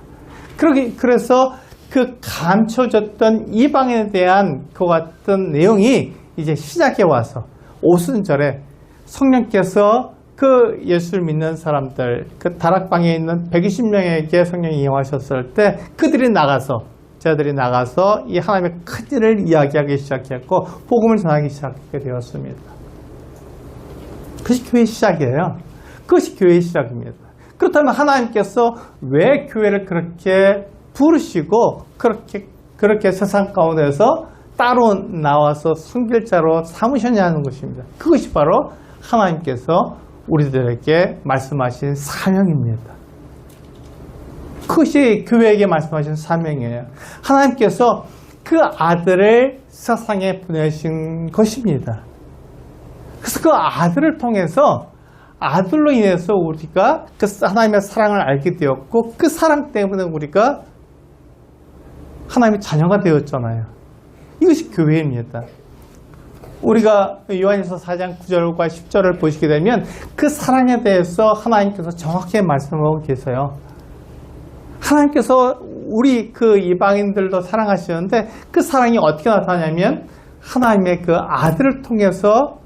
그래서 그 감춰졌던 이방에 대한 그 같은 내용이 이제 시작해 와서 오순절에 성령께서 그 예수를 믿는 사람들, 그 다락방에 있는 120명에게 성령이 임하셨을 때 그들이 나가서, 저들이 나가서 이 하나님의 큰 일을 이야기하기 시작했고 복음을 전하기 시작하게 되었습니다. 그것이 교회의 시작이에요. 그것이 교회의 시작입니다. 그렇다면 하나님께서 왜 교회를 그렇게 부르시고 그렇게 세상 가운데서 따로 나와서 선길자로 삼으셨냐는 것입니다. 그것이 바로 하나님께서 우리들에게 말씀하신 사명입니다. 그것이 교회에게 말씀하신 사명이에요. 하나님께서 그 아들을 세상에 보내신 것입니다. 그래서 그 아들을 통해서, 아들로 인해서 우리가 그 하나님의 사랑을 알게 되었고 그 사랑 때문에 우리가 하나님의 자녀가 되었잖아요. 이것이 교회입니다. 우리가 요한일서 4장 9절과 10절을 보시게 되면 그 사랑에 대해서 하나님께서 정확히 말씀하고 계세요. 하나님께서 우리 그 이방인들도 사랑하시는데 그 사랑이 어떻게 나타나냐면 하나님의 그 아들을 통해서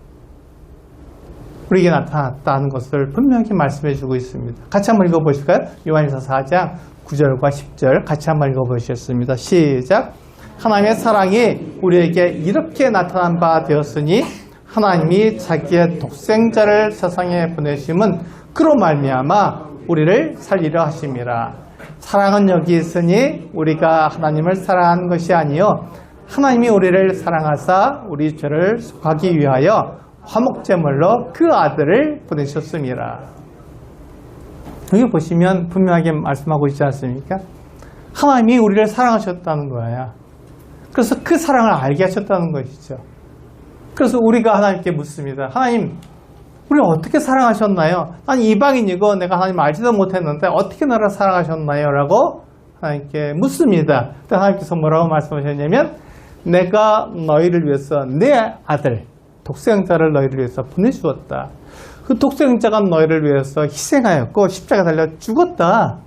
우리에게 나타났다는 것을 분명히 말씀해 주고 있습니다. 같이 한번 읽어보실까요? 요한일서 4장 9절과 10절 같이 한번 읽어보셨습니다. 시작. 하나님의 사랑이 우리에게 이렇게 나타난 바 되었으니 하나님이 자기의 독생자를 세상에 보내심은 그로 말미암아 우리를 살리려 하심이라. 사랑은 여기 있으니 우리가 하나님을 사랑하는 것이 아니요 하나님이 우리를 사랑하사 우리 죄를 속하기 위하여 화목제물로 그 아들을 보내셨습니다. 여기 보시면 분명하게 말씀하고 있지 않습니까? 하나님이 우리를 사랑하셨다는 거예요. 그래서 그 사랑을 알게 하셨다는 것이죠. 그래서 우리가 하나님께 묻습니다. 하나님, 우리 어떻게 사랑하셨나요? 아니 이방인이고 내가 하나님 알지도 못했는데 어떻게 나를 사랑하셨나요? 라고 하나님께 묻습니다. 그때 하나님께서 뭐라고 말씀하셨냐면 내가 너희를 위해서 내 아들 독생자를 너희를 위해서 보내주었다. 그 독생자가 너희를 위해서 희생하였고 십자가 달려 죽었다.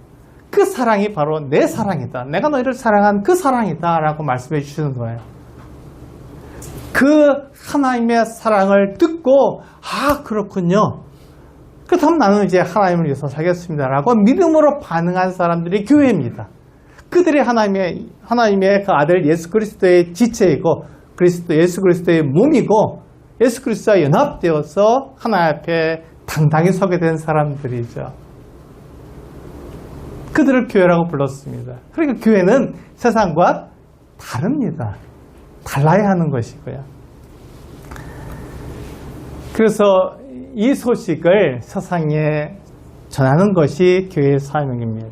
그 사랑이 바로 내 사랑이다. 내가 너희를 사랑한 그 사랑이다 라고 말씀해 주시는 거예요. 그 하나님의 사랑을 듣고 아 그렇군요. 그렇다면 나는 이제 하나님을 위해서 살겠습니다 라고 믿음으로 반응한 사람들이 교회입니다. 그들이 하나님의 그 아들 예수 그리스도의 지체이고 예수 그리스도의 몸이고 예수 그리스도와 연합되어서 하나님 앞에 당당히 서게 된 사람들이죠. 그들을 교회라고 불렀습니다. 그러니까 교회는 세상과 다릅니다. 달라야 하는 것이고요. 그래서 이 소식을 세상에 전하는 것이 교회의 사명입니다.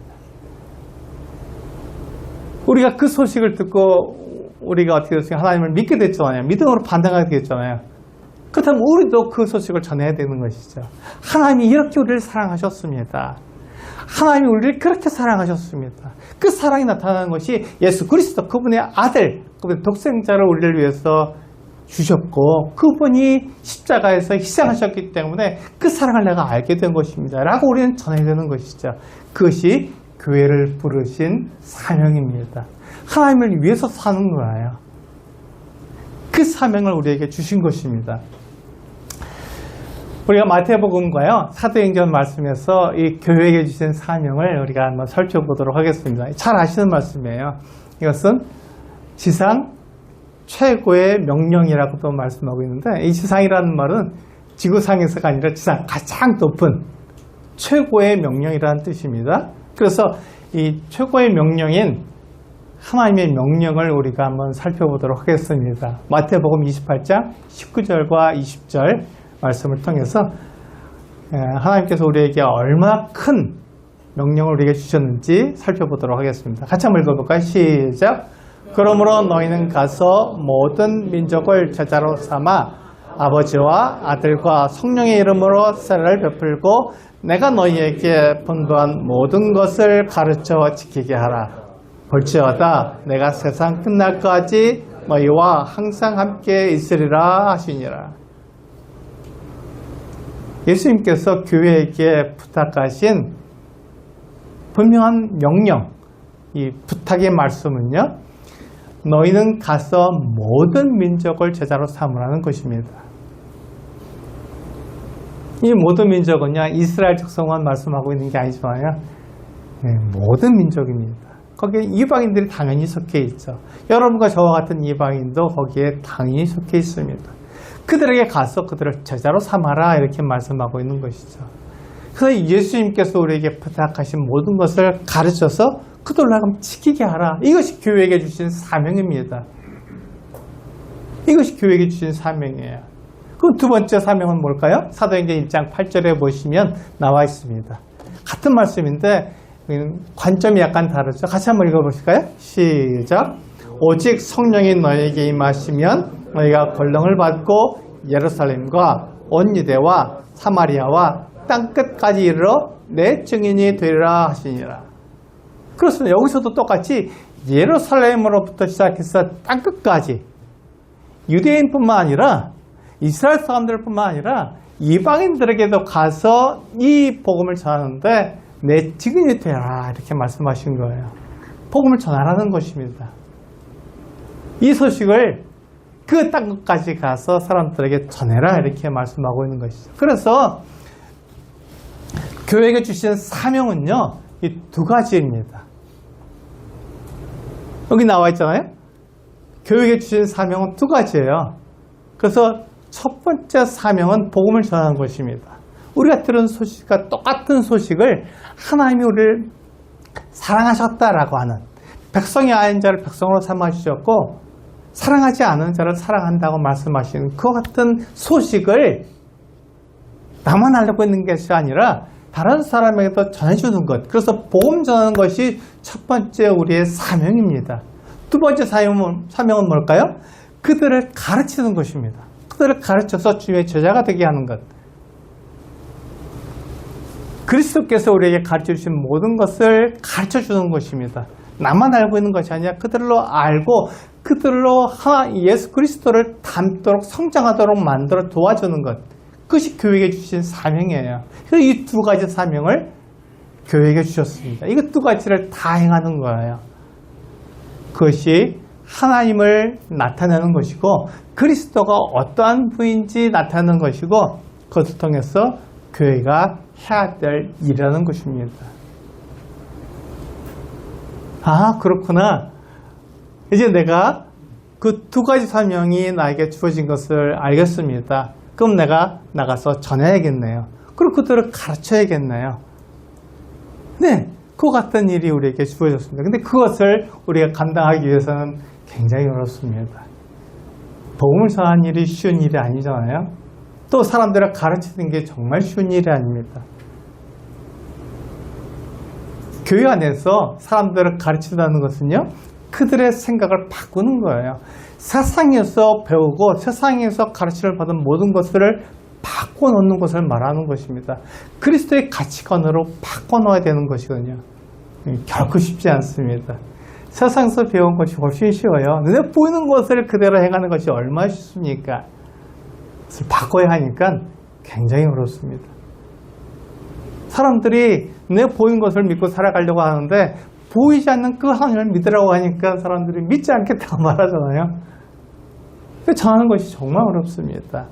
우리가 그 소식을 듣고 우리가 어떻게 됐어요? 하나님을 믿게 됐잖아요. 믿음으로 반응하게 됐잖아요. 그렇다면 우리도 그 소식을 전해야 되는 것이죠. 하나님이 이렇게 우리를 사랑하셨습니다. 하나님이 우리를 그렇게 사랑하셨습니다. 그 사랑이 나타나는 것이 예수 그리스도, 그분의 아들, 그분의 독생자를 우리를 위해서 주셨고, 그분이 십자가에서 희생하셨기 때문에 그 사랑을 내가 알게 된 것입니다 라고 우리는 전해야 되는 것이죠. 그것이 교회를 부르신 사명입니다. 하나님을 위해서 사는 거예요. 그 사명을 우리에게 주신 것입니다. 우리가 마태복음과요, 사도행전 말씀에서 이 교회에게 주신 사명을 우리가 한번 살펴보도록 하겠습니다. 잘 아시는 말씀이에요. 이것은 지상 최고의 명령이라고도 말씀하고 있는데, 이 지상이라는 말은 지구상에서가 아니라 지상 가장 높은 최고의 명령이라는 뜻입니다. 그래서 이 최고의 명령인 하나님의 명령을 우리가 한번 살펴보도록 하겠습니다. 마태복음 28장 19절과 20절 말씀을 통해서 하나님께서 우리에게 얼마나 큰 명령을 우리에게 주셨는지 살펴보도록 하겠습니다. 같이 한번 읽어볼까요? 시작! 그러므로 너희는 가서 모든 민족을 제자로 삼아 아버지와 아들과 성령의 이름으로 세례를 베풀고 내가 너희에게 분부한 모든 것을 가르쳐 지키게 하라. 볼지어다 내가 세상 끝날까지 너희와 항상 함께 있으리라 하시니라. 예수님께서 교회에게 부탁하신 분명한 명령, 이 부탁의 말씀은요, 너희는 가서 모든 민족을 제자로 삼으라는 것입니다. 이 모든 민족은요, 이스라엘 백성만 말씀하고 있는 게 아니지만요, 모든 민족입니다. 거기에 이방인들이 당연히 속해 있죠. 여러분과 저와 같은 이방인도 거기에 당연히 속해 있습니다. 그들에게 가서 그들을 제자로 삼아라 이렇게 말씀하고 있는 것이죠. 그래서 예수님께서 우리에게 부탁하신 모든 것을 가르쳐서 그들로 하여금 지키게 하라. 이것이 교회에게 주신 사명입니다. 이것이 교회에게 주신 사명이에요. 그럼 두 번째 사명은 뭘까요? 사도행전 1장 8절에 보시면 나와 있습니다. 같은 말씀인데 관점이 약간 다르죠. 같이 한번 읽어보실까요? 시작! 오직 성령이 너희에게 임하시면 너희가 권능을 받고 예루살렘과 온 유대와 사마리아와 땅끝까지 이르러 내 증인이 되리라 하시니라. 그렇습니다. 여기서도 똑같이 예루살렘으로부터 시작해서 땅끝까지 유대인뿐만 아니라 이스라엘 사람들뿐만 아니라 이방인들에게도 가서 이 복음을 전하는데 내 증인이 되라 이렇게 말씀하신 거예요. 복음을 전하라는 것입니다. 이 소식을 그 땅끝까지 가서 사람들에게 전해라 이렇게 말씀하고 있는 것이죠. 그래서 교회에게 주신 사명은요, 이 두 가지입니다. 여기 나와 있잖아요. 교회에게 주신 사명은 두 가지예요. 그래서 첫 번째 사명은 복음을 전하는 것입니다. 우리가 들은 소식과 똑같은 소식을 하나님이 우리를 사랑하셨다라고 하는, 백성이 아닌 자를 백성으로 삼아주셨고 사랑하지 않은 자를 사랑한다고 말씀하시는 그 같은 소식을 나만 알고 있는 것이 아니라 다른 사람에게도 전해주는 것. 그래서 복음 전하는 것이 첫 번째 우리의 사명입니다. 두 번째 사명은 뭘까요? 그들을 가르치는 것입니다. 그들을 가르쳐서 주의 제자가 되게 하는 것. 그리스도께서 우리에게 가르쳐주신 모든 것을 가르쳐주는 것입니다. 나만 알고 있는 것이 아니라 그들로 알고 그들로 예수 그리스도를 닮도록 성장하도록 만들어 도와주는 것. 그것이 교회에게 주신 사명이에요. 그래서 이 두 가지 사명을 교회에게 주셨습니다. 이거 두 가지를 다 행하는 거예요. 그것이 하나님을 나타내는 것이고 그리스도가 어떠한 분인지 나타내는 것이고 그것을 통해서 교회가 해야 될 일이라는 것입니다. 아, 그렇구나. 이제 내가 그 두 가지 사명이 나에게 주어진 것을 알겠습니다. 그럼 내가 나가서 전해야겠네요. 그리고 그들을 가르쳐야겠네요. 네, 그 같은 일이 우리에게 주어졌습니다. 근데 그것을 우리가 감당하기 위해서는 굉장히 어렵습니다. 복음을 전하는 일이 쉬운 일이 아니잖아요. 또 사람들을 가르치는 게 정말 쉬운 일이 아닙니다. 교회 안에서 사람들을 가르친다는 것은요, 그들의 생각을 바꾸는 거예요. 세상에서 배우고 세상에서 가르침을 받은 모든 것을 바꿔놓는 것을 말하는 것입니다. 그리스도의 가치관으로 바꿔놓아야 되는 것이거든요. 결코 쉽지 않습니다. 세상에서 배운 것이 훨씬 쉬워요. 눈에 보이는 것을 그대로 행하는 것이 얼마나 쉽습니까? 그것을 바꿔야 하니까 굉장히 어렵습니다. 사람들이 눈에 보이는 것을 믿고 살아가려고 하는데 보이지 않는 그 하나님을 믿으라고 하니까 사람들이 믿지 않겠다고 말하잖아요. 전하는 것이 정말 어렵습니다.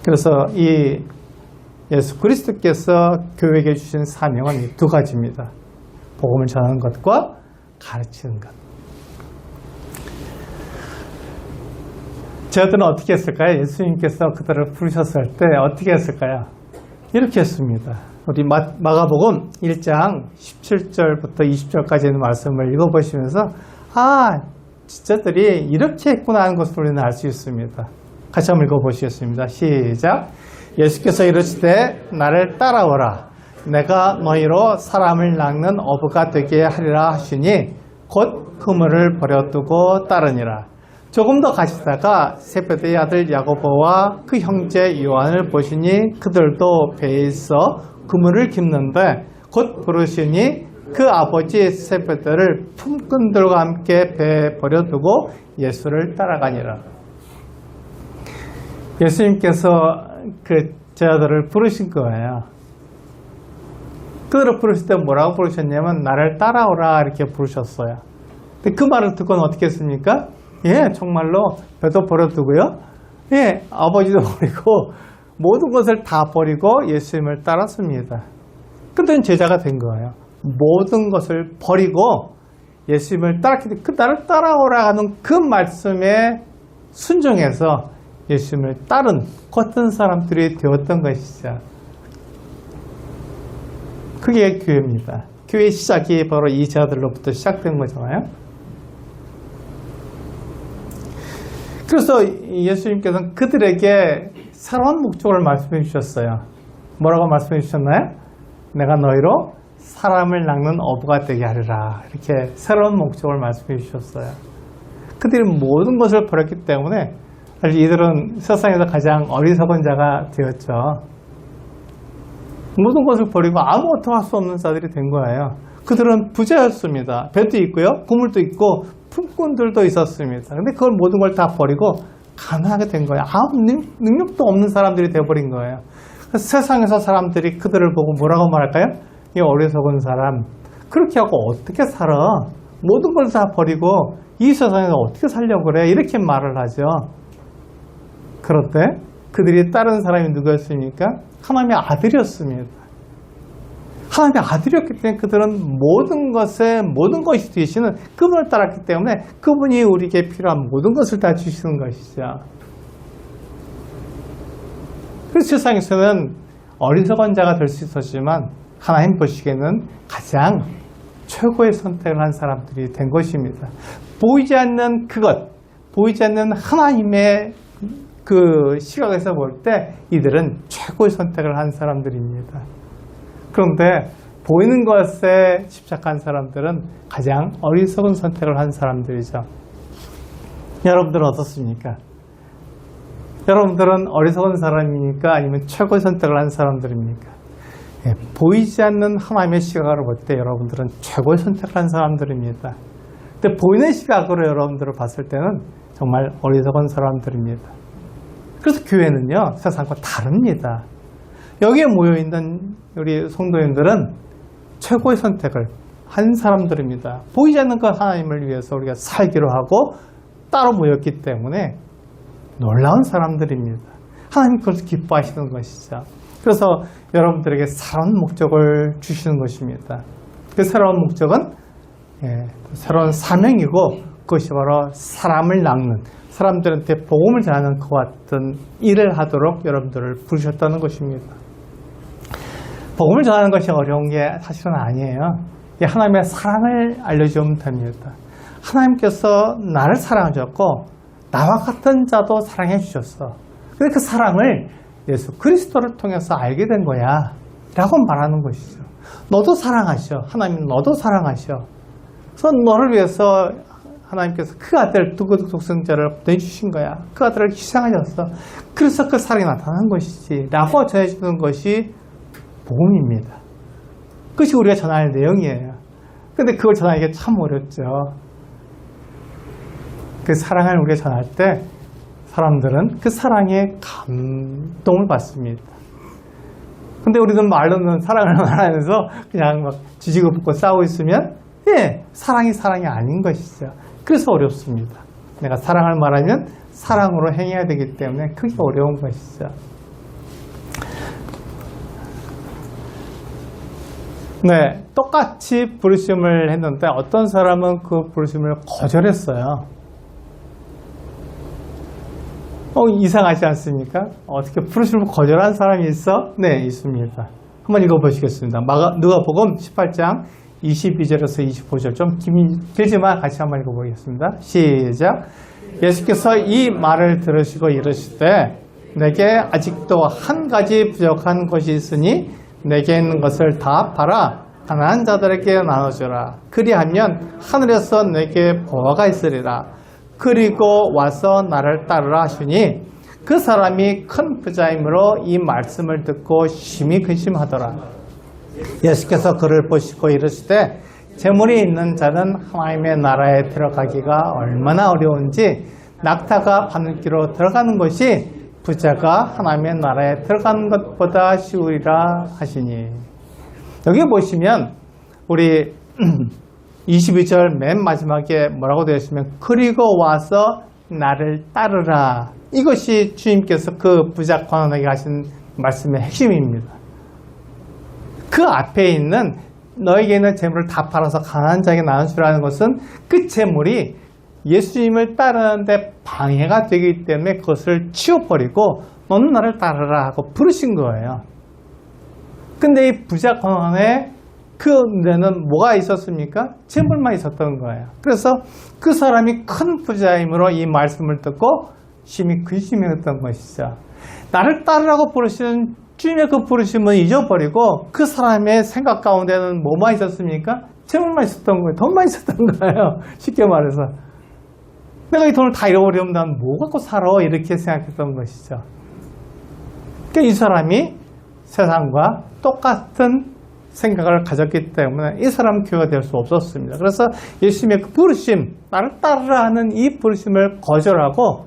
그래서 이 예수 그리스도께서 교회에게 주신 사명은 이 두 가지입니다. 복음을 전하는 것과 가르치는 것. 저들은 어떻게 했을까요? 예수님께서 그들을 부르셨을 때 어떻게 했을까요? 이렇게 했습니다. 우리 마가복음 1장 17절부터 20절까지 있는 말씀을 읽어보시면서 진짜들이 이렇게 했구나 하는 것을 우리는 알 수 있습니다. 같이 한번 읽어보시겠습니다. 시작. 예수께서 이르시되 나를 따라오라. 내가 너희로 사람을 낚는 어부가 되게 하리라 하시니 곧 그물을 버려두고 따르니라. 조금 더 가시다가 세베대의 아들 야고보와 그 형제 요한을 보시니 그들도 배에 있어 그물을 깁는데 곧 부르시니 그 아버지 세베대를 품꾼들과 함께 배에 버려두고 예수를 따라가니라. 예수님께서 그 제자들을 부르신 거예요. 그들을 부르실 때 뭐라고 부르셨냐면 나를 따라오라 이렇게 부르셨어요. 근데 그 말을 듣고는 어떻게 했습니까? 정말로 배도 버려두고요. 아버지도 버리고 모든 것을 다 버리고 예수님을 따랐습니다. 그들은 제자가 된 거예요. 모든 것을 버리고 예수님을 따랐기 때문에 그 나를 따라오라 하는 그 말씀에 순종해서 예수님을 따른 어떤 사람들이 되었던 것이죠. 그게 교회입니다. 교회의 시작이 바로 이 제자들로부터 시작된 거잖아요. 그래서 예수님께서는 그들에게 새로운 목적을 말씀해 주셨어요. 뭐라고 말씀해 주셨나요? 내가 너희로 사람을 낚는 어부가 되게 하리라. 이렇게 새로운 목적을 말씀해 주셨어요. 그들이 모든 것을 버렸기 때문에 사실 이들은 세상에서 가장 어리석은 자가 되었죠. 모든 것을 버리고 아무것도 할 수 없는 자들이 된 거예요. 그들은 부자였습니다. 배도 있고요. 그물도 있고 품꾼들도 있었습니다. 근데 그걸 모든 걸 다 버리고 가난하게 된 거예요. 아무 능력도 없는 사람들이 돼버린 거예요. 그래서 세상에서 사람들이 그들을 보고 뭐라고 말할까요? 이 어리석은 사람. 그렇게 하고 어떻게 살아? 모든 걸 다 버리고 이 세상에서 어떻게 살려고 그래? 이렇게 말을 하죠. 그런데 그들이 따른 사람이 누구였습니까? 하나님의 아들이었습니다. 하나님의 아들이었기 때문에 그들은 모든 것이 되시는 그분을 따랐기 때문에 그분이 우리에게 필요한 모든 것을 다 주시는 것이죠. 그래서 세상에서는 어리석은 자가 될 수 있었지만 하나님 보시기에는 가장 최고의 선택을 한 사람들이 된 것입니다. 보이지 않는 그것, 보이지 않는 하나님의 그 시각에서 볼 때 이들은 최고의 선택을 한 사람들입니다. 그런데 보이는 것에 집착한 사람들은 가장 어리석은 선택을 한 사람들이죠. 여러분들은 어떻습니까? 여러분들은 어리석은 사람입니까? 아니면 최고의 선택을 한 사람들입니까? 보이지 않는 하나님의 시각으로 볼 때 여러분들은 최고의 선택을 한 사람들입니다. 근데 보이는 시각으로 여러분들을 봤을 때는 정말 어리석은 사람들입니다. 그래서 교회는요, 세상과 다릅니다. 여기에 모여있는 우리 성도님들은 최고의 선택을 한 사람들입니다. 보이지 않는 그 하나님을 위해서 우리가 살기로 하고 따로 모였기 때문에 놀라운 사람들입니다. 하나님 그것을 기뻐하시는 것이죠. 그래서 여러분들에게 새로운 목적을 주시는 것입니다. 그 새로운 목적은 새로운 사명이고 그것이 바로 사람을 낚는, 사람들한테 복음을 전하는 것 같은 일을 하도록 여러분들을 부르셨다는 것입니다. 복음을 전하는 것이 어려운 게 사실은 아니에요. 하나님의 사랑을 알려주면 됩니다. 하나님께서 나를 사랑하셨고 나와 같은 자도 사랑해 주셨어. 근데 그 사랑을 예수 그리스도를 통해서 알게 된 거야 라고 말하는 것이죠. 너도 사랑하셔. 하나님 너도 사랑하셔. 그래서 너를 위해서 하나님께서 그 아들 두고둑 독생자를 보내주신 거야. 그 아들을 희생하셨어. 그래서 그 사랑이 나타난 것이지 라고 전해주는 것이 복음입니다. 그것이 우리가 전할 내용이에요. 근데 그걸 전하기가 참 어렵죠. 그 사랑을 우리가 전할 때 사람들은 그 사랑에 감동을 받습니다. 근데 우리는 말로는 사랑을 말하면서 그냥 막 지지고 볶고 싸우고 있으면 사랑이 아닌 것이죠. 그래서 어렵습니다. 내가 사랑을 말하면 사랑으로 행해야 되기 때문에 그게 어려운 것이죠. 네, 똑같이 부르심을 했는데 어떤 사람은 그 부르심을 거절했어요. 이상하지 않습니까? 어떻게 부르심을 거절한 사람이 있어? 네, 있습니다. 한번 읽어보시겠습니다. 누가복음 18장 22절에서 25절 좀 길지만 같이 한번 읽어보겠습니다. 시작. 예수께서 이 말을 들으시고 이르시되 내게 아직도 한 가지 부족한 것이 있으니 내게 있는 것을 다 팔아 가난한 자들에게 나눠주라. 그리하면 하늘에서 내게 보화가 있으리라. 그리고 와서 나를 따르라 하시니 그 사람이 큰 부자이므로 이 말씀을 듣고 심히 근심하더라. 예수께서 그를 보시고 이르시되 재물이 있는 자는 하나님의 나라에 들어가기가 얼마나 어려운지 낙타가 바늘귀로 들어가는 것이 부자가 하나님의 나라에 들어가는 것보다 쉬우리라 하시니. 여기 보시면 우리 22절 맨 마지막에 뭐라고 되어 있으면 그리고 와서 나를 따르라. 이것이 주님께서 그 부자 관원에게 하신 말씀의 핵심입니다. 그 앞에 있는 너에게 있는 재물을 다 팔아서 가난한 자에게 나눠주라는 것은 그 재물이 예수님을 따르는데 방해가 되기 때문에 그것을 치워버리고 너는 나를 따르라 하고 부르신 거예요. 근데 이 부자 관원의 그 데는 뭐가 있었습니까? 재물만 있었던 거예요. 그래서 그 사람이 큰 부자이므로 이 말씀을 듣고 심히 근심했던 것이죠. 나를 따르라고 부르시는 주님의 그 부르심은 잊어버리고 그 사람의 생각 가운데는 뭐만 있었습니까? 재물만 있었던 거예요. 돈만 있었던 거예요. 쉽게 말해서. 내가 이 돈을 다 잃어버리면 난 뭐 갖고 살아? 이렇게 생각했던 것이죠. 그러니까 이 사람이 세상과 똑같은 생각을 가졌기 때문에 이 사람은 교회가 될 수 없었습니다. 그래서 예수님의 그 부르심, 나를 따르라 하는 이 부르심을 거절하고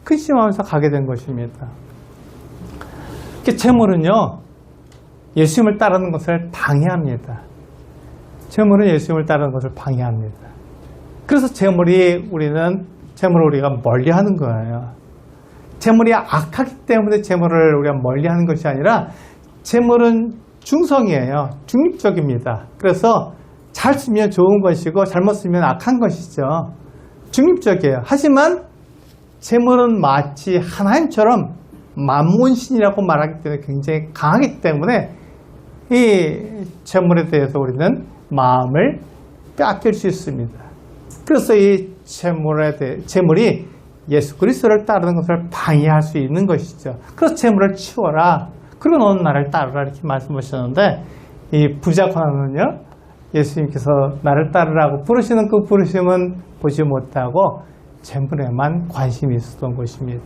근심하면서 가게 된 것입니다. 재물은요, 예수님을 따르는 것을 방해합니다. 재물은 예수님을 따르는 것을 방해합니다. 그래서 재물을 우리가 멀리하는 거예요. 재물이 악하기 때문에 재물을 우리가 멀리하는 것이 아니라 재물은 중성이에요. 중립적입니다. 그래서 잘 쓰면 좋은 것이고 잘못 쓰면 악한 것이죠. 중립적이에요. 하지만 재물은 마치 하나님처럼 만몬신이라고 말하기 때문에 굉장히 강하기 때문에 이 재물에 대해서 우리는 마음을 빼앗길 수 있습니다. 그래서 이 재물이 예수 그리스도를 따르는 것을 방해할 수 있는 것이죠. 그래서 재물을 치워라. 그리고 너는 나를 따르라 이렇게 말씀하셨는데 이 부자 관원은요, 예수님께서 나를 따르라고 부르시는 그 부르심은 보지 못하고 재물에만 관심이 있었던 것입니다.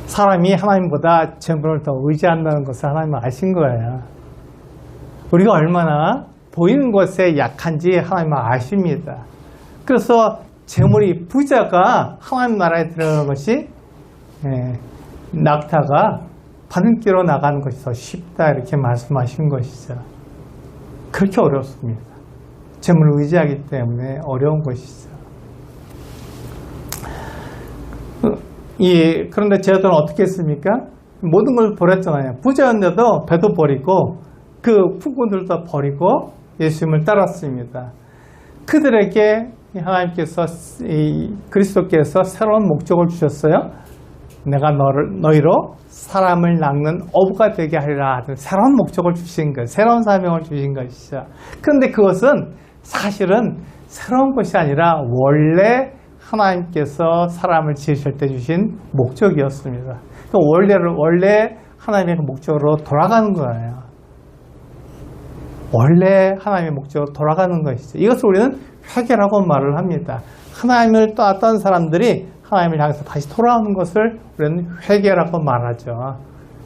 사람이 하나님보다 재물을 더 의지한다는 것을 하나님은 아신 거예요. 우리가 얼마나 보이는 것에 약한지 하나님은 아십니다. 그래서 재물이 부자가 하나님 나라에 들어가는 것이 낙타가 바늘귀로 나가는 것이 더 쉽다 이렇게 말씀하신 것이죠. 그렇게 어렵습니다. 재물을 의지하기 때문에 어려운 것이죠. 그런데 제자들은 어떻게 했습니까? 모든 걸 버렸잖아요. 부자였는데도 배도 버리고 그 풍군들도 버리고 예수님을 따랐습니다. 그들에게 하나님께서 그리스도께서 새로운 목적을 주셨어요. 내가 너희로 사람을 낚는 어부가 되게 하리라 하는 새로운 목적을 주신 것, 새로운 사명을 주신 것이죠. 그런데 그것은 사실은 새로운 것이 아니라 원래 하나님께서 사람을 지으실 때 주신 목적이었습니다. 원래 하나님의 목적으로 돌아가는 거예요. 원래 하나님의 목적으로 돌아가는 것이죠. 이것을 우리는 회개라고 말을 합니다. 하나님을 떠났던 사람들이 하나님을 향해서 다시 돌아오는 것을 우리는 회개라고 말하죠.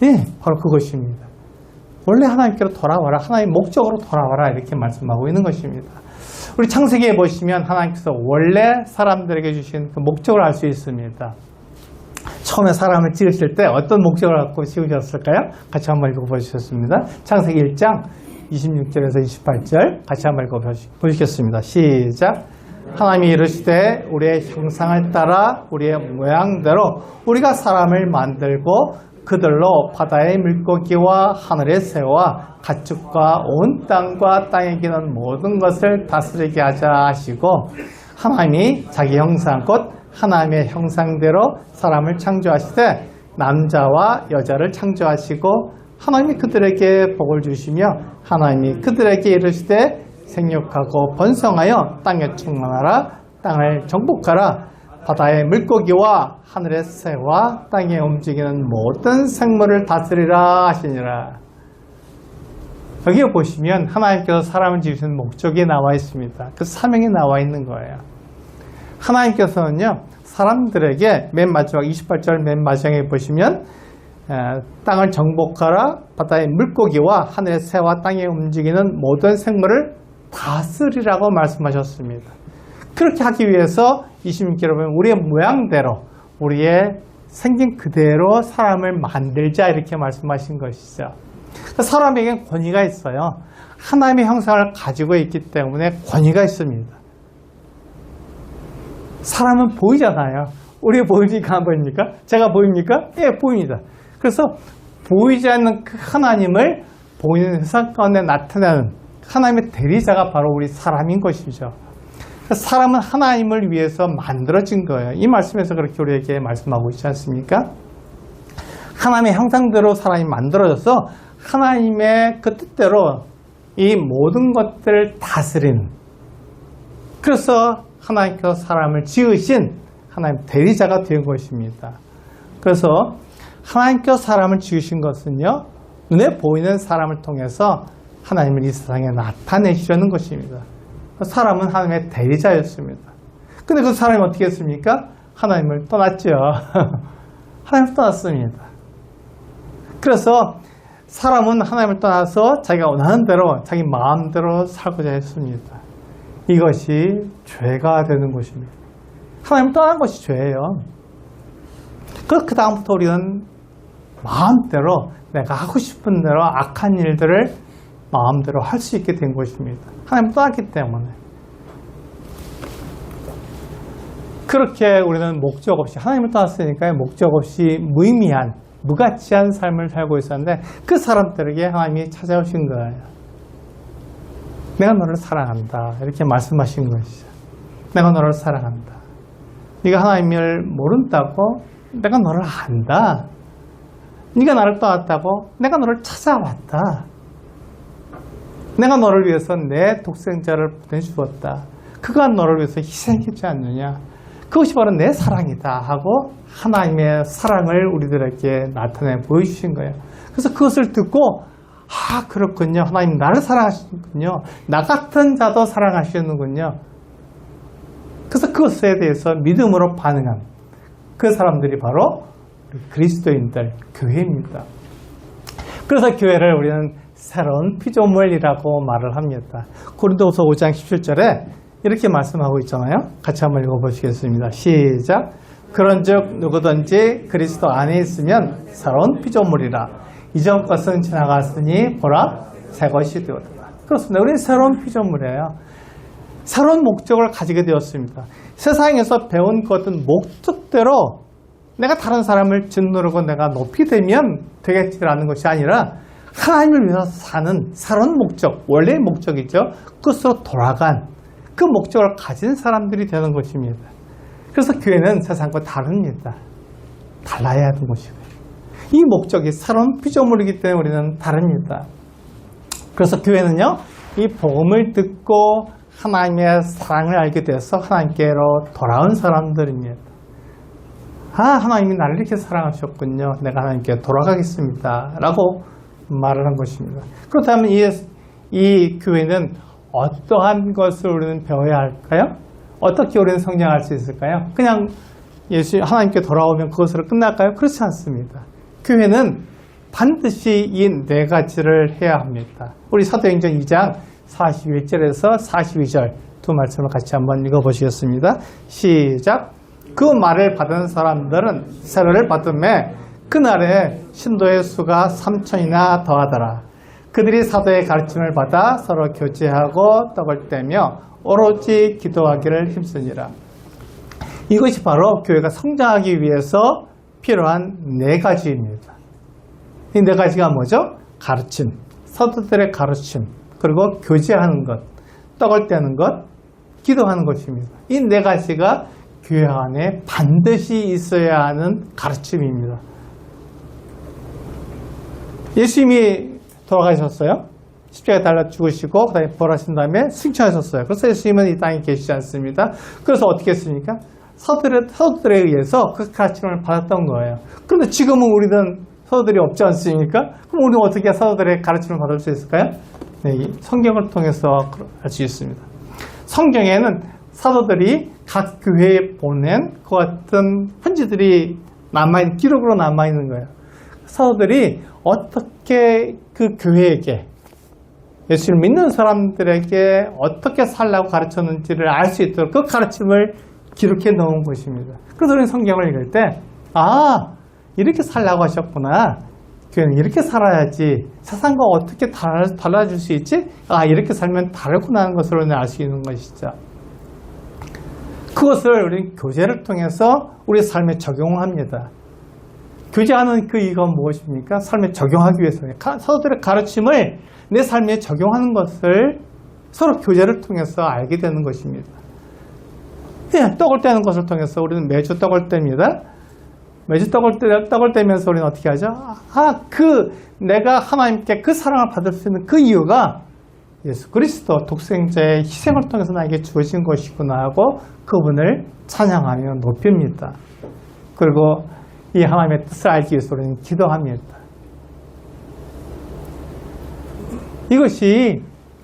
예, 바로 그것입니다. 원래 하나님께로 돌아와라. 하나님의 목적으로 돌아와라. 이렇게 말씀하고 있는 것입니다. 우리 창세기에 보시면 하나님께서 원래 사람들에게 주신 그 목적을 알 수 있습니다. 처음에 사람을 지으실 때 어떤 목적을 갖고 지으셨을까요? 같이 한번 읽어보셨습니다. 창세기 1장 26절에서 28절 같이 한번 읽어보시겠습니다. 시작. 하나님이 이르시되 우리의 형상을 따라 우리의 모양대로 우리가 사람을 만들고 그들로 바다의 물고기와 하늘의 새와 가축과 온 땅과 땅에 기는 모든 것을 다스리게 하자 하시고 하나님이 자기 형상 곧 하나님의 형상대로 사람을 창조하시되 남자와 여자를 창조하시고 하나님이 그들에게 복을 주시며 하나님이 그들에게 이르시되 생육하고 번성하여 땅에 충만하라 땅을 정복하라 바다의 물고기와 하늘의 새와 땅에 움직이는 모든 생물을 다스리라 하시니라. 여기에 보시면 하나님께서 사람을 지으신 목적이 나와 있습니다. 그 사명이 나와 있는 거예요. 하나님께서는요 사람들에게 맨 마지막 28절 맨 마지막에 보시면 땅을 정복하라 바다의 물고기와 하늘의 새와 땅에 움직이는 모든 생물을 다스리라고 말씀하셨습니다. 그렇게 하기 위해서 26절에 보면 우리의 모양대로 우리의 생긴 그대로 사람을 만들자 이렇게 말씀하신 것이죠. 사람에게는 권위가 있어요. 하나님의 형상을 가지고 있기 때문에 권위가 있습니다. 사람은 보이잖아요. 우리가 보입니까? 안 보입니까? 제가 보입니까? 예, 보입니다. 그래서 보이지 않는 그 하나님을 보이는 세상 가운데 나타내는 하나님의 대리자가 바로 우리 사람인 것이죠. 사람은 하나님을 위해서 만들어진 거예요. 이 말씀에서 그렇게 우리에게 말씀하고 있지 않습니까? 하나님의 형상대로 사람이 만들어져서 하나님의 그 뜻대로 이 모든 것들을 다스리는 그래서 하나님께서 사람을 지으신 하나님 대리자가 된 것입니다. 그래서 하나님께서 사람을 지으신 것은요 눈에 보이는 사람을 통해서 하나님을 이 세상에 나타내시려는 것입니다. 사람은 하나님의 대리자였습니다. 근데 그 사람이 어떻게 했습니까? 하나님을 떠났죠. 하나님을 떠났습니다. 그래서 사람은 하나님을 떠나서 자기가 원하는 대로 자기 마음대로 살고자 했습니다. 이것이 죄가 되는 것입니다. 하나님을 떠난 것이 죄예요. 그 다음부터 우리는 마음대로 내가 하고 싶은 대로 악한 일들을 마음대로 할 수 있게 된 것입니다. 하나님을 떠났기 때문에. 그렇게 우리는 목적 없이 하나님을 떠났으니까 목적 없이 무의미한 무가치한 삶을 살고 있었는데 그 사람들에게 하나님이 찾아오신 거예요. 내가 너를 사랑한다. 이렇게 말씀하신 것이죠. 내가 너를 사랑한다. 네가 하나님을 모른다고 내가 너를 안다. 네가 나를 떠났다고 내가 너를 찾아왔다. 내가 너를 위해서 내 독생자를 보내주었다. 그가 너를 위해서 희생했지 않느냐. 그것이 바로 내 사랑이다 하고 하나님의 사랑을 우리들에게 나타내 보여주신 거예요. 그래서 그것을 듣고 아 그렇군요. 하나님 나를 사랑하시는군요. 나 같은 자도 사랑하시는군요. 그래서 그것에 대해서 믿음으로 반응한 그 사람들이 바로 그리스도인들, 교회입니다. 그래서 교회를 우리는 새로운 피조물이라고 말을 합니다. 고린도후서 5장 17절에 이렇게 말씀하고 있잖아요. 같이 한번 읽어보시겠습니다. 시작. 그런즉 누구든지 그리스도 안에 있으면 새로운 피조물이라. 이전 것은 지나갔으니 보라 새 것이 되었다. 그렇습니다. 우리는 새로운 피조물이에요. 새로운 목적을 가지게 되었습니다. 세상에서 배운 것은 목적대로 내가 다른 사람을 짓누르고 내가 높이 되면 되겠지라는 것이 아니라 하나님을 위해서 사는 새로운 목적, 원래의 목적이죠. 그것으로 돌아간 그 목적을 가진 사람들이 되는 것입니다. 그래서 교회는 세상과 다릅니다. 달라야 하는 것이고요. 이 목적이 새로운 피조물이기 때문에 우리는 다릅니다. 그래서 교회는요, 이 복음을 듣고 하나님의 사랑을 알게 되어서 하나님께로 돌아온 사람들입니다. 아, 하나님이 나를 이렇게 사랑하셨군요. 내가 하나님께 돌아가겠습니다. 라고 말을 한 것입니다. 그렇다면 이 이 교회는 어떠한 것을 우리는 배워야 할까요? 어떻게 우리는 성장할 수 있을까요? 그냥 예수 하나님께 돌아오면 그것으로 끝날까요? 그렇지 않습니다. 교회는 반드시 이 네 가지를 해야 합니다. 우리 사도행전 2장 41절에서 42절 두 말씀을 같이 한번 읽어보시겠습니다. 시작. 그 말을 받은 사람들은 세례를 받음에 그날에 신도의 수가 3,000이나 더하더라. 그들이 사도의 가르침을 받아 서로 교제하고 떡을 떼며 오로지 기도하기를 힘쓰니라. 이것이 바로 교회가 성장하기 위해서 필요한 네 가지입니다. 이 네 가지가 뭐죠? 가르침, 사도들의 가르침, 그리고 교제하는 것, 떡을 떼는 것, 기도하는 것입니다. 이 네 가지가 교회 안에 반드시 있어야 하는 가르침입니다. 예수님이 돌아가셨어요. 십자가에 달려 죽으시고 그다음에 부활하신 다음에 승천하셨어요. 그래서 예수님은 이 땅에 계시지 않습니다. 그래서 어떻게 했습니까? 사도들에 의해서 그 가르침을 받았던 거예요. 그런데 지금은 우리는 사도들이 없지 않습니까? 그럼 우리는 어떻게 사도들의 가르침을 받을 수 있을까요? 네, 성경을 통해서 알 수 있습니다. 성경에는 사도들이 각 교회에 보낸 그 같은 편지들이 기록으로 남아있는 거예요. 사도들이 어떻게 그 교회에게, 예수를 믿는 사람들에게 어떻게 살라고 가르쳤는지를 알 수 있도록 그 가르침을 기록해 놓은 것입니다. 그래서 우리는 성경을 읽을 때, 이렇게 살라고 하셨구나. 교회는 이렇게 살아야지. 세상과 어떻게 달라질 수 있지? 이렇게 살면 다르구나 하는 것을 우리는 알 수 있는 것이죠. 그것을 우리는 교제를 통해서 우리 삶에 적용합니다. 교제하는 그 이유가 무엇입니까? 삶에 적용하기 위해서예요. 사도들의 가르침을 내 삶에 적용하는 것을 서로 교제를 통해서 알게 되는 것입니다. 그냥 떡을 떼는 것을 통해서 우리는 매주 떡을 뗍니다. 매주 떡을 떼면서 우리는 어떻게 하죠? 내가 하나님께 그 사랑을 받을 수 있는 그 이유가 예수 그리스도 독생자의 희생을 통해서 나에게 주어진 것이구나 하고 그분을 찬양하며 높입니다. 그리고 이 하나님의 뜻을 알기 위해서 우리는 기도합니다. 이것이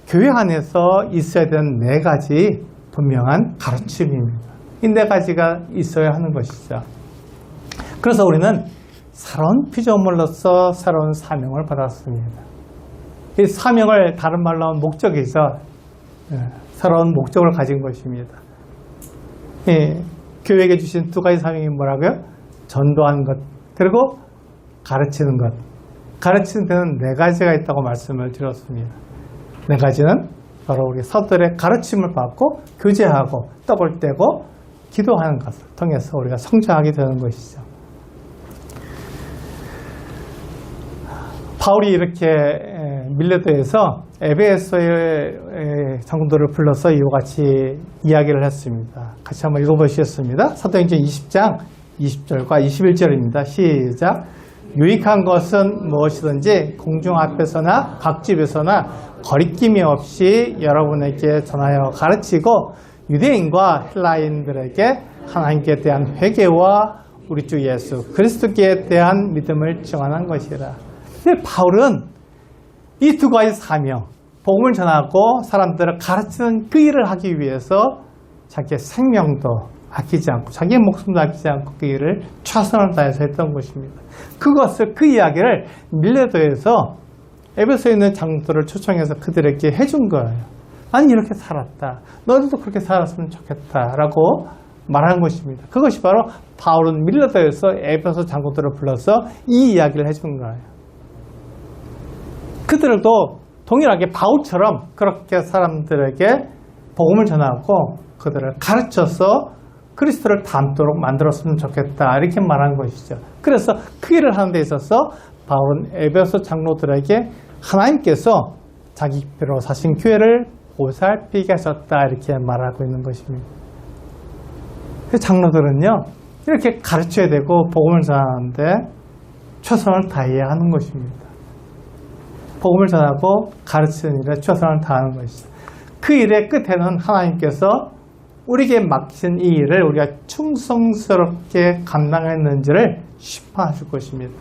교회 안에서 있어야 되는 네 가지 분명한 가르침입니다. 이 네 가지가 있어야 하는 것이죠. 그래서 우리는 새로운 피조물로서 새로운 사명을 받았습니다. 이 사명을 다른 말로 하면 목적이죠. 새로운 목적을 가진 것입니다. 교회에게 주신 두 가지 사명이 뭐라고요? 전도하는 것, 그리고 가르치는 것. 가르치는 데는 네 가지가 있다고 말씀을 드렸습니다. 네 가지는 바로 우리 사도들의 가르침을 받고 교제하고 떡을 떼고 기도하는 것을 통해서 우리가 성장하게 되는 것이죠. 바울이 이렇게 밀레도에서 에베소의 장군들을 불러서 이와 같이 이야기를 했습니다. 같이 한번 읽어보시겠습니다. 사도행전 20장 20절과 21절입니다. 시작. 유익한 것은 무엇이든지 공중 앞에서나 각집에서나 거리낌이 없이 여러분에게 전하여 가르치고 유대인과 헬라인들에게 하나님께 대한 회개와 우리 주 예수 그리스도께 대한 믿음을 증언한 것이라. 근데 바울은 이 두 가지 사명, 복음을 전하고 사람들을 가르치는 그 일을 하기 위해서 자기의 생명도 아끼지 않고 자기의 목숨도 아끼지 않고 그 일을 최선을 다해서 했던 것입니다. 그 이야기를 밀레도에서 에베소에 있는 장로들을 초청해서 그들에게 해준 거예요. 아니 이렇게 살았다. 너희들도 그렇게 살았으면 좋겠다라고 말한 것입니다. 그것이 바로 바울은 밀레도에서 에베소 장로들을 불러서 이 이야기를 해준 거예요. 그들도 동일하게 바울처럼 그렇게 사람들에게 복음을 전하고 그들을 가르쳐서 그리스도를 닮도록 만들었으면 좋겠다 이렇게 말한 것이죠. 그래서 그 일을 하는 데 있어서 바울은 에베소 장로들에게 하나님께서 자기 피로 사신 교회를 보살피게 하셨다 이렇게 말하고 있는 것입니다. 그 장로들은요 이렇게 가르쳐야 되고 복음을 전하는데 최선을 다해야 하는 것입니다. 복음을 전하고 가르치는 일에 최선을 다하는 것이죠. 그 일의 끝에는 하나님께서 우리에게 맡기신 이 일을 우리가 충성스럽게 감당했는지를 심판하실 것입니다.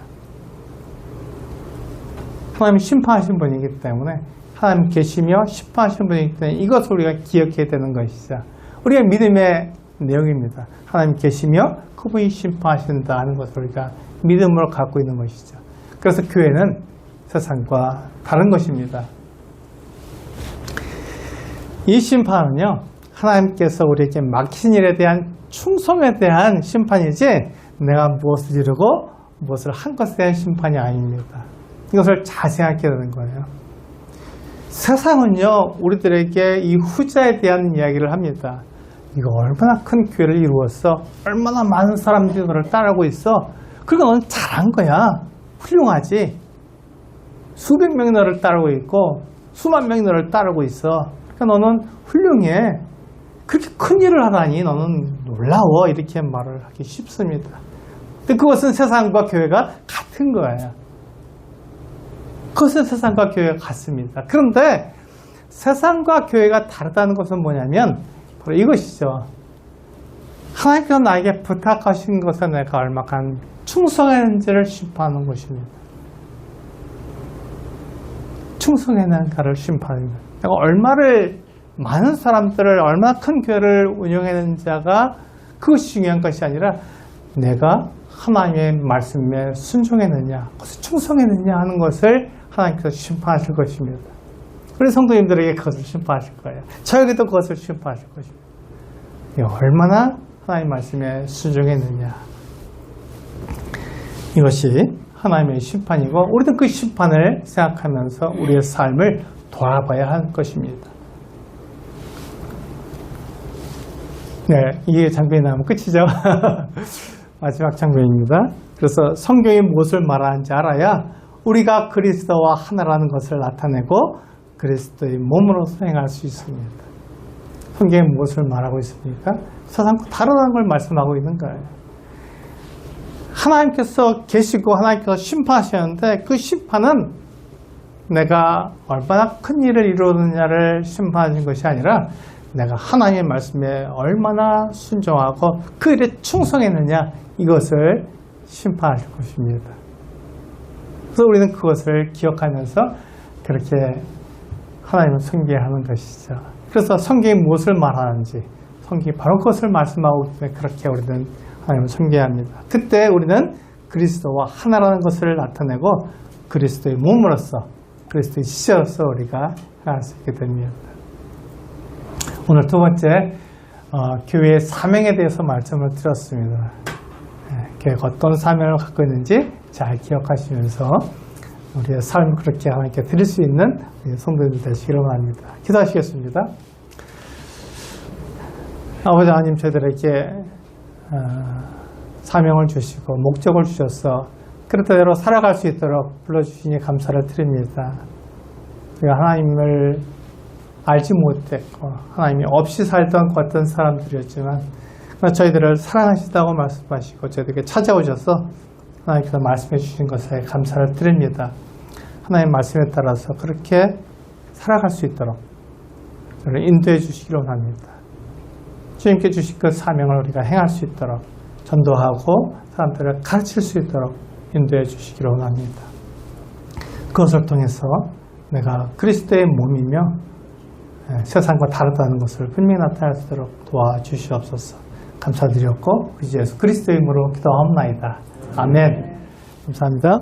하나님이 심판하신 분이기 때문에 하나님 계시며 심판하시는 분이 있기 때문에 이것을 우리가 기억해야 되는 것이죠. 우리가 믿음의 내용입니다. 하나님 계시며 그분이 심판하신다 하는 것을 우리가 믿음으로 갖고 있는 것이죠. 그래서 교회는 세상과 다른 것입니다. 이 심판은요, 하나님께서 우리에게 맡기신 일에 대한 충성에 대한 심판이지 내가 무엇을 이루고 무엇을 한 것에 대한 심판이 아닙니다. 이것을 잘 생각해야 되는 거예요. 세상은요, 우리들에게 이 후자에 대한 이야기를 합니다. 이거 얼마나 큰 교회를 이루었어? 얼마나 많은 사람들이 너를 따르고 있어? 그러니까 너는 잘한 거야. 훌륭하지. 수백 명이 너를 따르고 있고 수만 명이 너를 따르고 있어. 그러니까 너는 훌륭해. 그렇게 큰 일을 하다니 너는 놀라워. 이렇게 말을 하기 쉽습니다. 근데 그것은 세상과 교회가 같은 거예요. 그것은 세상과 교회가 같습니다. 그런데 세상과 교회가 다르다는 것은 뭐냐면 바로 이것이죠. 하나님께서 나에게 부탁하신 것에 내가 얼마큼 충성했는지를 심판하는 것입니다. 충성했는가를 심판합니다. 내가 얼마를 많은 사람들을 얼마나 큰 교회를 운영했는지가 그것이 중요한 것이 아니라 내가 하나님의 말씀에 순종했느냐, 그것을 충성했느냐 하는 것을 하나님께서 심판하실 것입니다. 우리 성도님들에게 그것을 심판하실 거예요. 저에게도 그것을 심판하실 것입니다. 얼마나 하나님 말씀에 순종했느냐. 이것이 하나님의 심판이고 우리는 그 심판을 생각하면서 우리의 삶을 돌아봐야 할 것입니다. 네, 이게 장면이 나오면 끝이죠. 마지막 장면입니다. 그래서 성경이 무엇을 말하는지 알아야 우리가 그리스도와 하나라는 것을 나타내고 그리스도의 몸으로서 행할 수 있습니다. 성경이 무엇을 말하고 있습니까? 세상과 다르다는 걸 말씀하고 있는 거예요. 하나님께서 계시고 하나님께서 심판하시는데 그 심판은 내가 얼마나 큰 일을 이루느냐를 심판하신 것이 아니라 내가 하나님의 말씀에 얼마나 순종하고 그 일에 충성했느냐 이것을 심판하실 것입니다. 그래서 우리는 그것을 기억하면서 그렇게 하나님을 섬기하는 것이죠. 그래서 성경이 무엇을 말하는지 성경이 바로 그것을 말씀하고 있기 때문에 그렇게 우리는 하나님을 섬겨야 합니다. 그때 우리는 그리스도와 하나라는 것을 나타내고 그리스도의 몸으로서 그리스도의 지체로서 우리가 할 수 있게 됩니다. 오늘 두 번째 교회의 사명에 대해서 말씀을 드렸습니다. 교회가 어떤 사명을 갖고 있는지 잘 기억하시면서 우리의 삶을 그렇게 하나님께 드릴 수 있는 성도들 되시기를 원합니다. 기도하시겠습니다. 아버지 하나님, 저희들에게 사명을 주시고 목적을 주셔서 그렇대로 살아갈 수 있도록 불러주시니 감사를 드립니다. 우리가 하나님을 알지 못했고 하나님이 없이 살던 어떤 사람들이었지만 저희들을 사랑하시다고 말씀하시고 저희들에게 찾아오셔서 하나님께서 말씀해 주신 것에 감사를 드립니다. 하나님 말씀에 따라서 그렇게 살아갈 수 있도록 저를 인도해 주시기를 원합니다. 주님께 주신 그 사명을 우리가 행할 수 있도록 전도하고 사람들을 가르칠 수 있도록 인도해 주시기를 원합니다. 그것을 통해서 내가 그리스도의 몸이며 세상과 다르다는 것을 분명히 나타낼 수 있도록 도와주시옵소서. 감사드렸고 우리 주 예수 그리스도의 이름으로 기도하옵나이다. 아멘. 감사합니다.